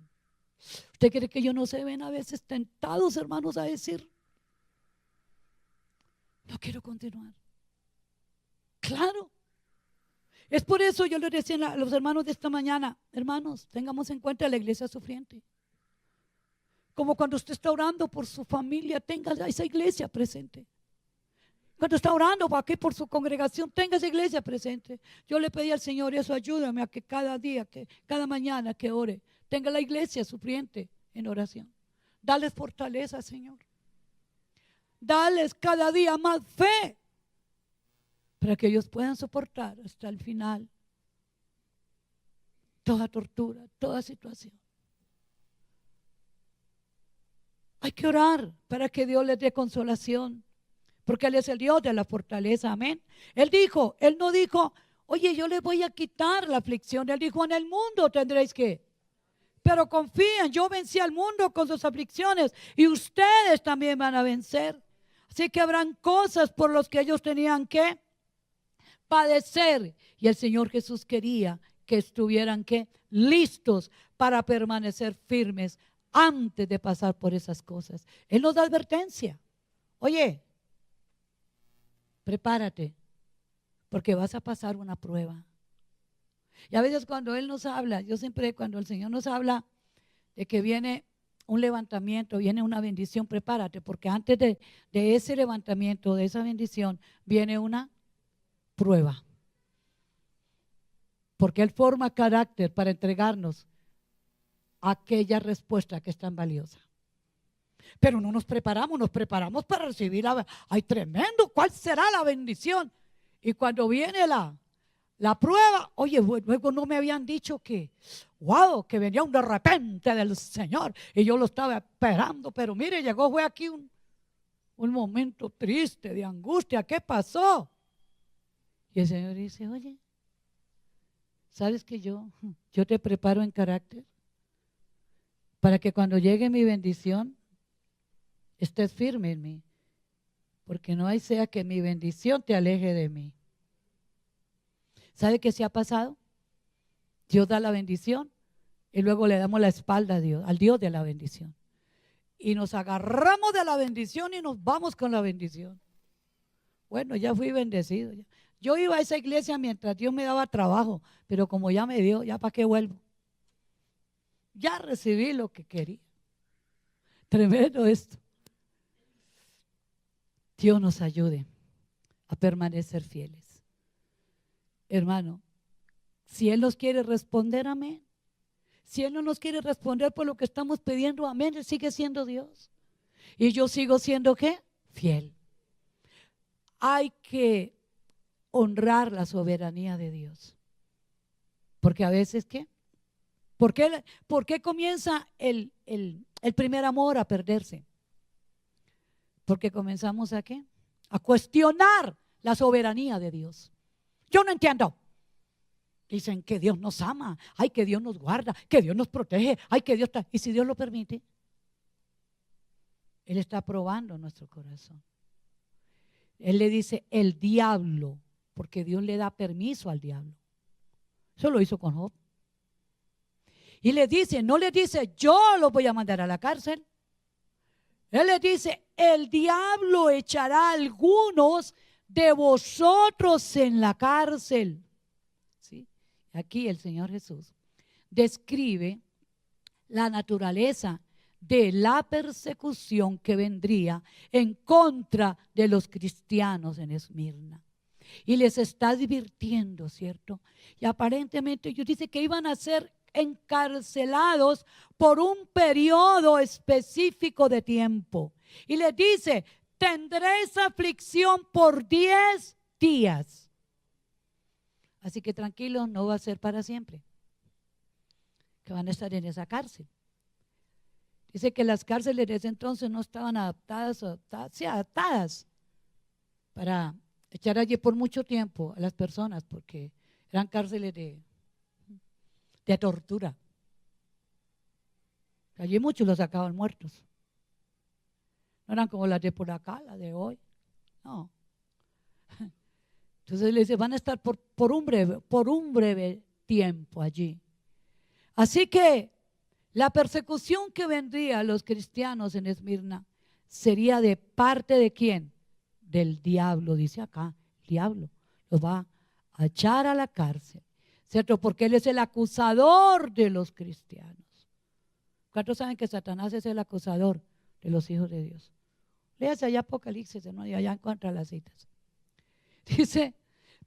¿Usted cree que ellos no se ven a veces tentados, hermanos, a decir, no quiero continuar? Claro. Es por eso yo les decía a los hermanos de esta mañana, hermanos, tengamos en cuenta la iglesia sufriente. Como cuando usted está orando por su familia, tenga esa iglesia presente. Cuando está orando aquí por su congregación, tenga esa iglesia presente. Yo le pedí al Señor eso, ayúdame a que cada día, que cada mañana que ore, tenga la iglesia sufriente en oración. Dales fortaleza, Señor. Dales cada día más fe para que ellos puedan soportar hasta el final toda tortura, toda situación. Hay que orar para que Dios les dé consolación, porque Él es el Dios de la fortaleza, amén. Él no dijo, oye, yo les voy a quitar la aflicción. Él dijo, en el mundo tendréis que, pero confíen, yo vencí al mundo con sus aflicciones y ustedes también van a vencer. Así que habrán cosas por las que ellos tenían que padecer, y el Señor Jesús quería que estuvieran listos para permanecer firmes antes de pasar por esas cosas. Él nos da advertencia. Oye, prepárate, porque vas a pasar una prueba. Y a veces cuando Él nos habla, yo siempre cuando el Señor nos habla de que viene un levantamiento, viene una bendición, prepárate, porque antes de ese levantamiento, de esa bendición, viene una prueba. Porque Él forma carácter para entregarnos aquella respuesta que es tan valiosa. Pero no nos preparamos para recibir ay, tremendo, ¿cuál será la bendición? Y cuando viene la prueba, oye, luego no me habían dicho que, wow, que venía un de repente del Señor y yo lo estaba esperando, pero mire, fue aquí un momento triste, de angustia, ¿qué pasó? Y el Señor dice, oye, ¿sabes que yo te preparo en carácter para que cuando llegue mi bendición estés firme en mí? Porque no hay sea que mi bendición te aleje de mí. ¿Sabe qué se ha pasado? Dios da la bendición y luego le damos la espalda a Dios, al Dios de la bendición. Y nos agarramos de la bendición y nos vamos con la bendición. Bueno, ya fui bendecido. Yo iba a esa iglesia mientras Dios me daba trabajo, pero como ya me dio, ya para qué vuelvo. Ya recibí lo que quería. Tremendo esto. Dios nos ayude a permanecer fieles. Hermano, si Él nos quiere responder, amén. Si Él no nos quiere responder por lo que estamos pidiendo, amén, Él sigue siendo Dios. Y yo sigo siendo, ¿qué? Fiel. Hay que honrar la soberanía de Dios. Porque a veces, ¿qué? ¿Por qué comienza el primer amor a perderse? Porque comenzamos ¿a qué? A cuestionar la soberanía de Dios. Yo no entiendo. Dicen que Dios nos ama, ay, que Dios nos guarda, que Dios nos protege, ay, que Dios está. Y si Dios lo permite, Él está probando nuestro corazón. Él le dice el diablo, porque Dios le da permiso al diablo. Eso lo hizo con Job. Y le dice, no le dice, yo lo voy a mandar a la cárcel. Él le dice, el diablo echará a algunos de vosotros en la cárcel. ¿Sí? Aquí el Señor Jesús describe la naturaleza de la persecución que vendría en contra de los cristianos en Esmirna. Y les está advirtiendo, ¿cierto? Y aparentemente ellos dicen que iban a ser encarcelados por un periodo específico de tiempo. Y les dice, tendréis aflicción por 10 días. Así que tranquilos, no va a ser para siempre, que van a estar en esa cárcel. Dice que las cárceles de ese entonces no estaban adaptadas para echar allí por mucho tiempo a las personas, porque eran cárceles de tortura. Allí muchos los sacaban muertos. No eran como las de por acá, las de hoy. No. Entonces le dice, van a estar por un breve tiempo allí. Así que la persecución que vendría a los cristianos en Esmirna sería de parte de ¿quién? Del diablo, dice acá, el diablo los va a echar a la cárcel, ¿cierto? Porque él es el acusador de los cristianos. ¿Cuántos saben que Satanás es el acusador de los hijos de Dios? Léase allá Apocalipsis, ¿no? Y allá encuentra las citas. Dice,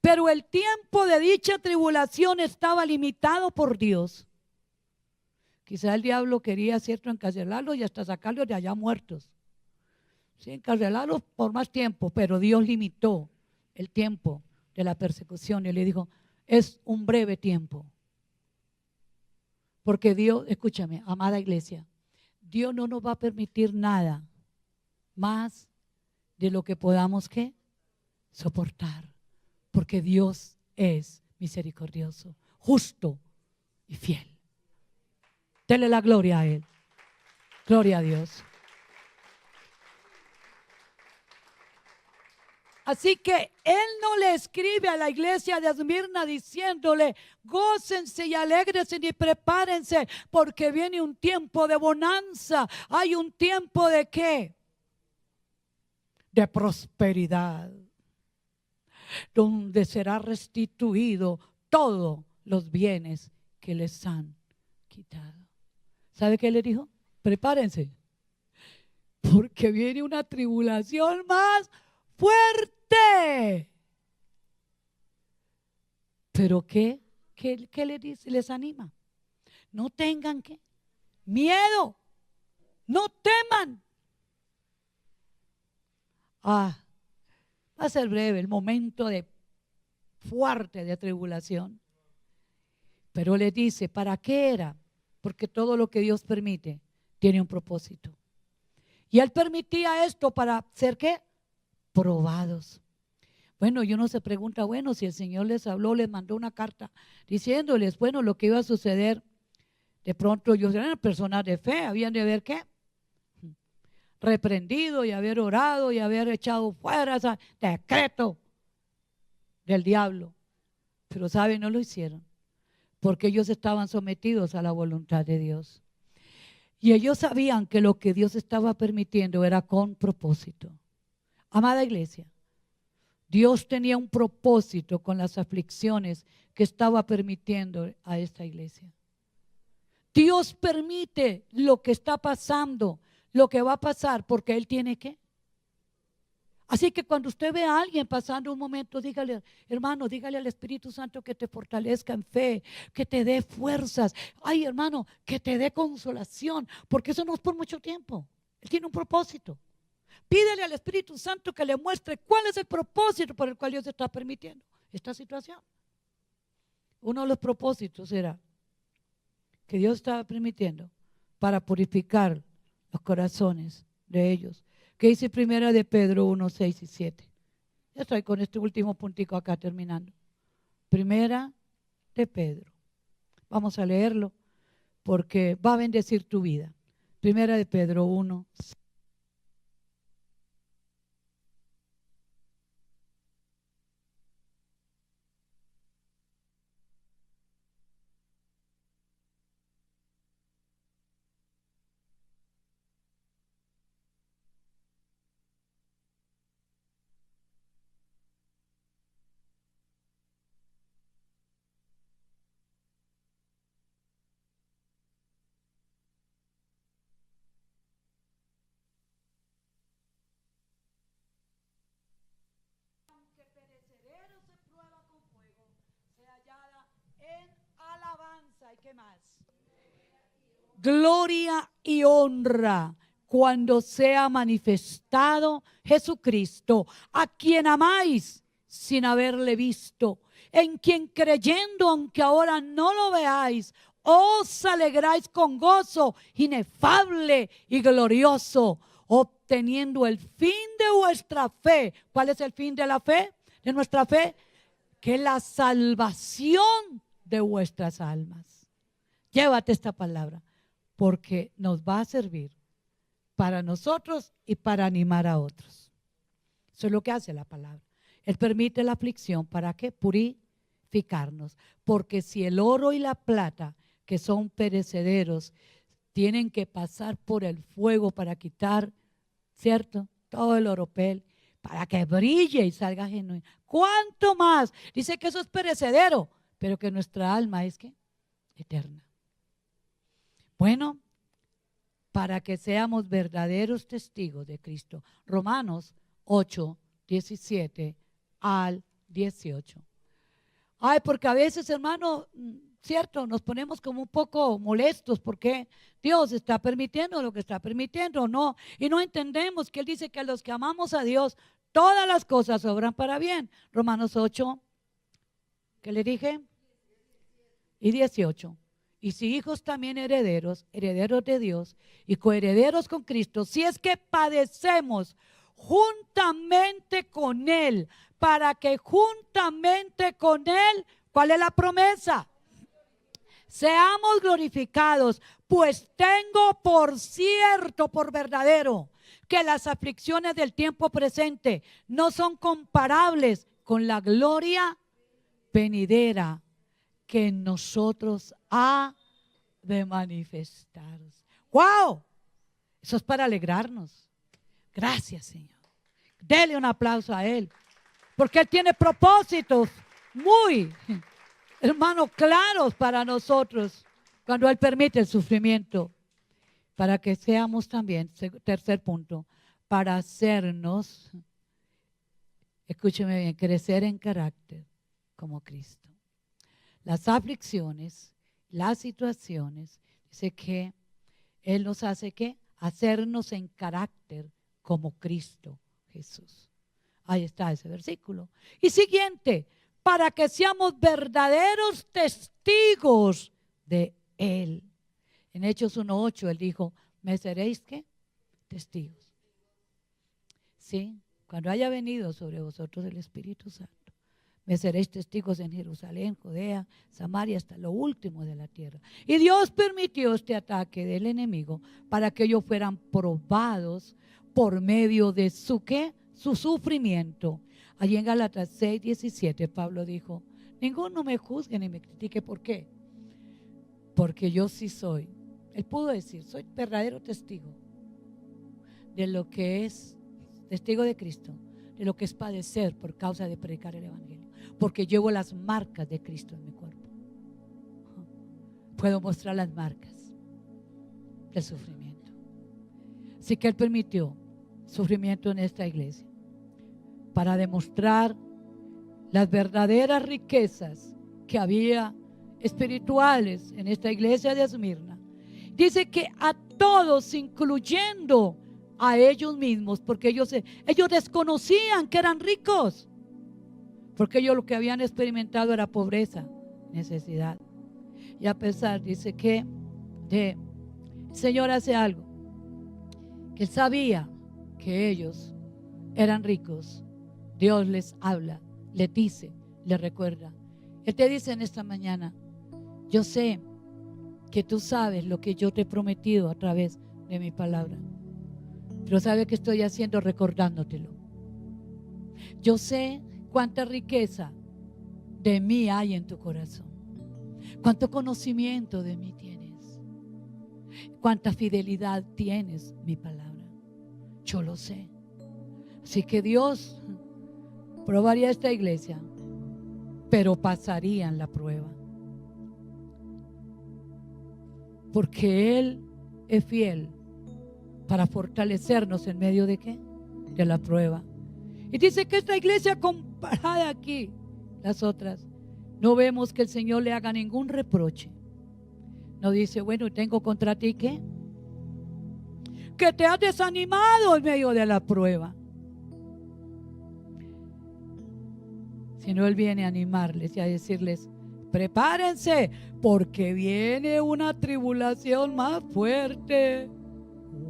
pero el tiempo de dicha tribulación estaba limitado por Dios. Quizá el diablo quería, ¿cierto?, encarcelarlos y hasta sacarlos de allá muertos. Sí, encarcelarlos por más tiempo, pero Dios limitó el tiempo de la persecución y le dijo, es un breve tiempo. Porque Dios, escúchame, amada iglesia, Dios no nos va a permitir nada más de lo que podamos, ¿qué? Soportar. Porque Dios es misericordioso, justo y fiel. Dele la gloria a Él. Gloria a Dios. Así que Él no le escribe a la iglesia de Esmirna diciéndole, gócense y alégrense y prepárense porque viene un tiempo de bonanza. Hay un tiempo de ¿qué? De prosperidad, donde será restituido todos los bienes que les han quitado. ¿Sabe qué le dijo? Prepárense, porque viene una tribulación más fuerte. ¿Pero qué? ¿Qué le dice? Les anima. No tengan ¿qué? Miedo. No teman. Va a ser breve el momento de fuerte de tribulación. Pero le dice, ¿para qué era? Porque todo lo que Dios permite tiene un propósito. Y Él permitía esto para ser ¿qué? Probados. Bueno, y uno se pregunta, bueno, si el Señor les habló, les mandó una carta diciéndoles, bueno, lo que iba a suceder, de pronto ellos eran personas de fe, habían de ver ¿qué? Reprendido y haber orado y haber echado fuera ese decreto del diablo. Pero ¿saben? No lo hicieron. Porque ellos estaban sometidos a la voluntad de Dios. Y ellos sabían que lo que Dios estaba permitiendo era con propósito. Amada iglesia, Dios tenía un propósito con las aflicciones que estaba permitiendo a esta iglesia. Dios permite lo que está pasando, lo que va a pasar, porque Él tiene que. Así que cuando usted ve a alguien pasando un momento, dígale, hermano, dígale al Espíritu Santo que te fortalezca en fe, que te dé fuerzas. Ay, hermano, que te dé consolación, porque eso no es por mucho tiempo. Él tiene un propósito. Pídele al Espíritu Santo que le muestre cuál es el propósito por el cual Dios está permitiendo esta situación. Uno de los propósitos era que Dios estaba permitiendo para purificar los corazones de ellos. ¿Qué dice primera de Pedro 1, 6 y 7? Ya estoy con este último puntico acá terminando. Primera de Pedro. Vamos a leerlo porque va a bendecir tu vida. Primera de Pedro 1, 6. ¿Y qué más? Gloria y honra cuando sea manifestado Jesucristo, a quien amáis sin haberle visto, en quien creyendo, aunque ahora no lo veáis, os alegráis con gozo inefable y glorioso, obteniendo el fin de vuestra fe. ¿Cuál es el fin de la fe? De nuestra fe, que es la salvación de vuestras almas. Llévate esta palabra, porque nos va a servir para nosotros y para animar a otros. Eso es lo que hace la palabra. Él permite la aflicción, ¿para qué? Purificarnos. Porque si el oro y la plata, que son perecederos, tienen que pasar por el fuego para quitar, ¿cierto? Todo el oropel, para que brille y salga genuino. ¿Cuánto más? Dice que eso es perecedero, pero que nuestra alma es, ¿qué? Eterna. Bueno, para que seamos verdaderos testigos de Cristo. Romanos 8, 17 al 18. Ay, porque a veces, hermano, cierto, nos ponemos como un poco molestos porque Dios está permitiendo lo que está permitiendo, no, y no entendemos que Él dice que a los que amamos a Dios, todas las cosas obran para bien. Romanos 8, ¿qué le dije? Y 18. Y si hijos también herederos, herederos de Dios y coherederos con Cristo, si es que padecemos juntamente con Él, para que juntamente con Él, ¿cuál es la promesa? Seamos glorificados, pues tengo por cierto, por verdadero, que las aflicciones del tiempo presente no son comparables con la gloria venidera que en nosotros ha de manifestarse. ¡Wow! Eso es para alegrarnos. Gracias, Señor. Dele un aplauso a Él, porque Él tiene propósitos muy, hermano, claros para nosotros cuando Él permite el sufrimiento, para que seamos también, tercer punto, para hacernos, escúcheme bien, crecer en carácter como Cristo. Las aflicciones, las situaciones, dice que Él nos hace ¿qué? Hacernos en carácter como Cristo Jesús. Ahí está ese versículo. Y siguiente, para que seamos verdaderos testigos de Él. En Hechos 1:8 Él dijo, ¿me seréis qué? Testigos. Sí, cuando haya venido sobre vosotros el Espíritu Santo. Me seréis testigos en Jerusalén, Judea, Samaria, hasta lo último de la tierra. Y Dios permitió este ataque del enemigo para que ellos fueran probados por medio de su ¿qué? Su sufrimiento. Allí en Gálatas 6:17 Pablo dijo, ninguno me juzgue ni me critique. ¿Por qué? Porque yo sí soy. Él pudo decir, soy verdadero testigo de lo que es testigo de Cristo, de lo que es padecer por causa de predicar el evangelio. Porque llevo las marcas de Cristo en mi cuerpo. Puedo mostrar las marcas del sufrimiento. Así que Él permitió sufrimiento en esta iglesia para demostrar las verdaderas riquezas que había espirituales en esta iglesia de Esmirna. Dice que a todos, incluyendo a ellos mismos, porque ellos desconocían que eran ricos, porque ellos lo que habían experimentado era pobreza, necesidad. Y a pesar, dice que el Señor hace algo, que Él sabía que ellos eran ricos. Dios les habla, les dice, les recuerda. Él te dice en esta mañana, yo sé que tú sabes lo que yo te he prometido a través de mi palabra, pero ¿sabes qué estoy haciendo? Recordándotelo. Yo sé cuánta riqueza de mí hay en tu corazón, cuánto conocimiento de mí tienes, cuánta fidelidad tienes mi palabra. Yo lo sé. Así que Dios probaría esta iglesia, pero pasarían la prueba, porque Él es fiel para fortalecernos en medio de ¿qué? De la prueba. Y dice que esta iglesia comparada aquí, las otras, no vemos que el Señor le haga ningún reproche. No dice, bueno, tengo contra ti ¿qué? Que te has desanimado en medio de la prueba. Sino Él viene a animarles y a decirles, prepárense, porque viene una tribulación más fuerte.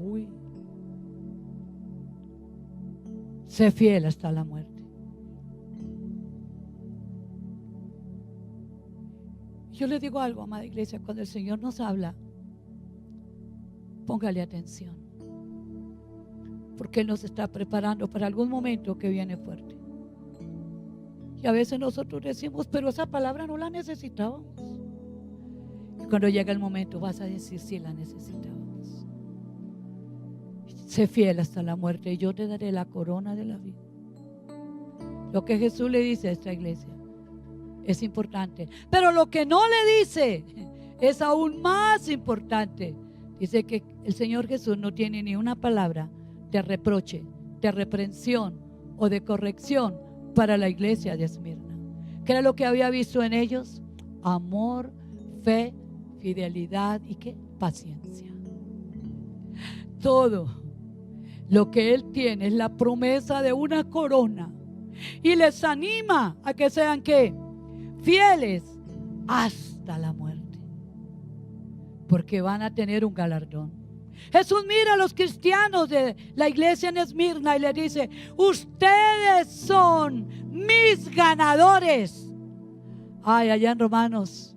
Uy. Sé fiel hasta la muerte. Yo le digo algo, amada iglesia, cuando el Señor nos habla, póngale atención, porque Él nos está preparando para algún momento que viene fuerte. Y a veces nosotros decimos, pero esa palabra no la necesitábamos. Y cuando llega el momento vas a decir, sí la necesitábamos. Sé fiel hasta la muerte y yo te daré la corona de la vida. Lo que Jesús le dice a esta iglesia es importante, pero lo que no le dice es aún más importante. Dice que el Señor Jesús no tiene ni una palabra de reproche, de reprensión o de corrección para la iglesia de Esmirna. ¿Qué era lo que había visto en ellos? Amor, fe, fidelidad y ¿qué? Paciencia. Todo lo que Él tiene es la promesa de una corona y les anima a que sean ¿qué? Fieles hasta la muerte, porque van a tener un galardón. Jesús mira a los cristianos de la iglesia en Esmirna y le dice: ustedes son mis ganadores. Ay, allá en Romanos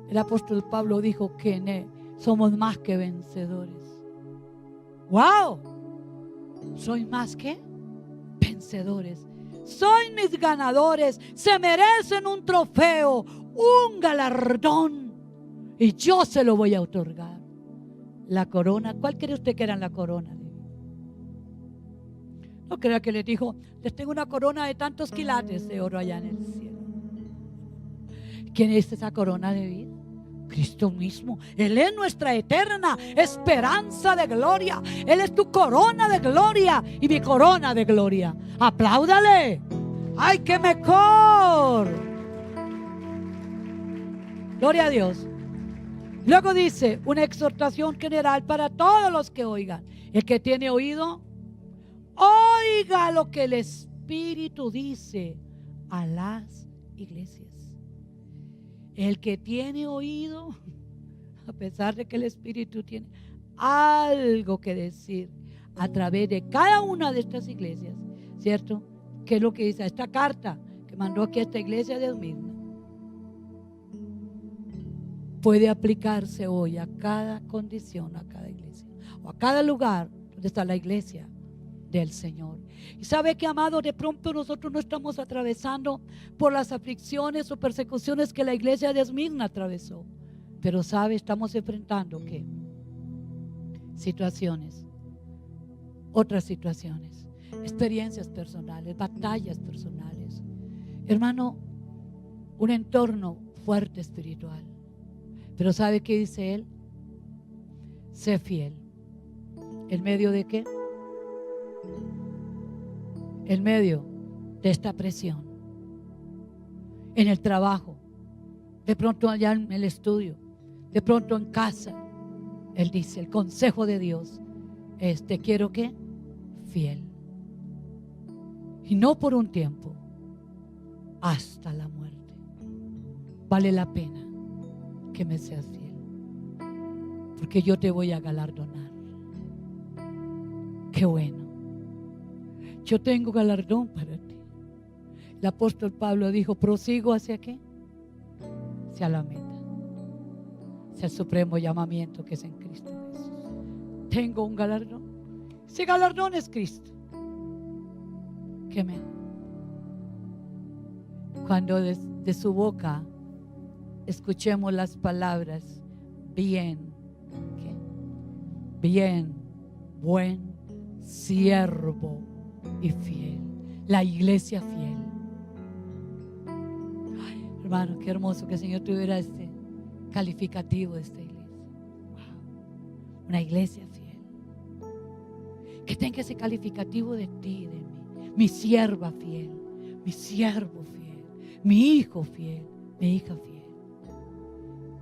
el apóstol Pablo dijo que somos más que vencedores. ¡Wow! Soy más que vencedores. Soy mis ganadores. Se merecen un trofeo, un galardón, y yo se lo voy a otorgar. La corona. ¿Cuál cree usted que era la corona? No crea que les dijo: les tengo una corona de tantos quilates de oro allá en el cielo. ¿Quién es esa corona de vida? Cristo mismo. Él es nuestra eterna esperanza de gloria. Él es tu corona de gloria y mi corona de gloria. Apláudale. ¡Ay, qué mejor! Gloria a Dios. Luego dice una exhortación general para todos los que oigan. El que tiene oído, oiga lo que el Espíritu dice a las iglesias. El que tiene oído, a pesar de que el Espíritu tiene algo que decir a través de cada una de estas iglesias, ¿cierto? ¿Qué es lo que dice esta carta que mandó aquí a esta iglesia de Esmirna? Puede aplicarse hoy a cada condición, a cada iglesia o a cada lugar donde está la iglesia del Señor. Y sabe que, amado, de pronto nosotros no estamos atravesando por las aflicciones o persecuciones que la iglesia de Esmirna atravesó, pero sabe, estamos enfrentando ¿qué? Situaciones, otras situaciones, experiencias personales, batallas personales, hermano, un entorno fuerte espiritual. Pero ¿sabe qué dice él? Sé fiel. ¿En medio de qué? En medio de esta presión, en el trabajo, de pronto allá en el estudio, de pronto en casa. Él dice, el consejo de Dios es: te quiero ¿qué? Fiel. Y no por un tiempo, hasta la muerte. Vale la pena que me seas fiel, porque yo te voy a galardonar. Qué bueno. Yo tengo galardón para ti. El apóstol Pablo dijo: prosigo hacia qué? Hacia la meta, hacia el supremo llamamiento que es en Cristo Jesús. Tengo un galardón. Ese galardón es Cristo. ¿Qué me? Cuando de su boca escuchemos las palabras: bien, ¿qué? Bien, buen siervo y fiel. La iglesia fiel. Ay, hermano, qué hermoso que el Señor tuviera este calificativo de esta iglesia. Wow. Una iglesia fiel. Que tenga ese calificativo de ti, de mí. Mi sierva fiel, mi siervo fiel, mi hijo fiel, mi hija fiel.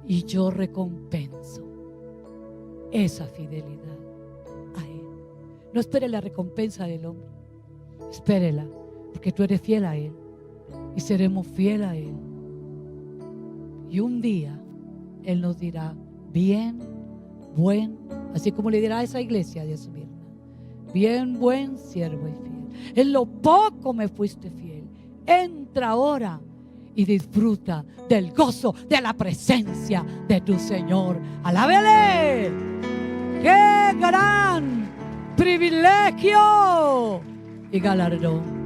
Y yo recompenso esa fidelidad a Él. No espere la recompensa del hombre. Espérela, porque tú eres fiel a Él y seremos fiel a Él. Y un día Él nos dirá: bien, buen, así como le dirá a esa iglesia de Esmirna: bien, buen siervo y fiel. En lo poco me fuiste fiel. Entra ahora y disfruta del gozo de la presencia de tu Señor. ¡Alábele! ¡Qué gran privilegio y galardón!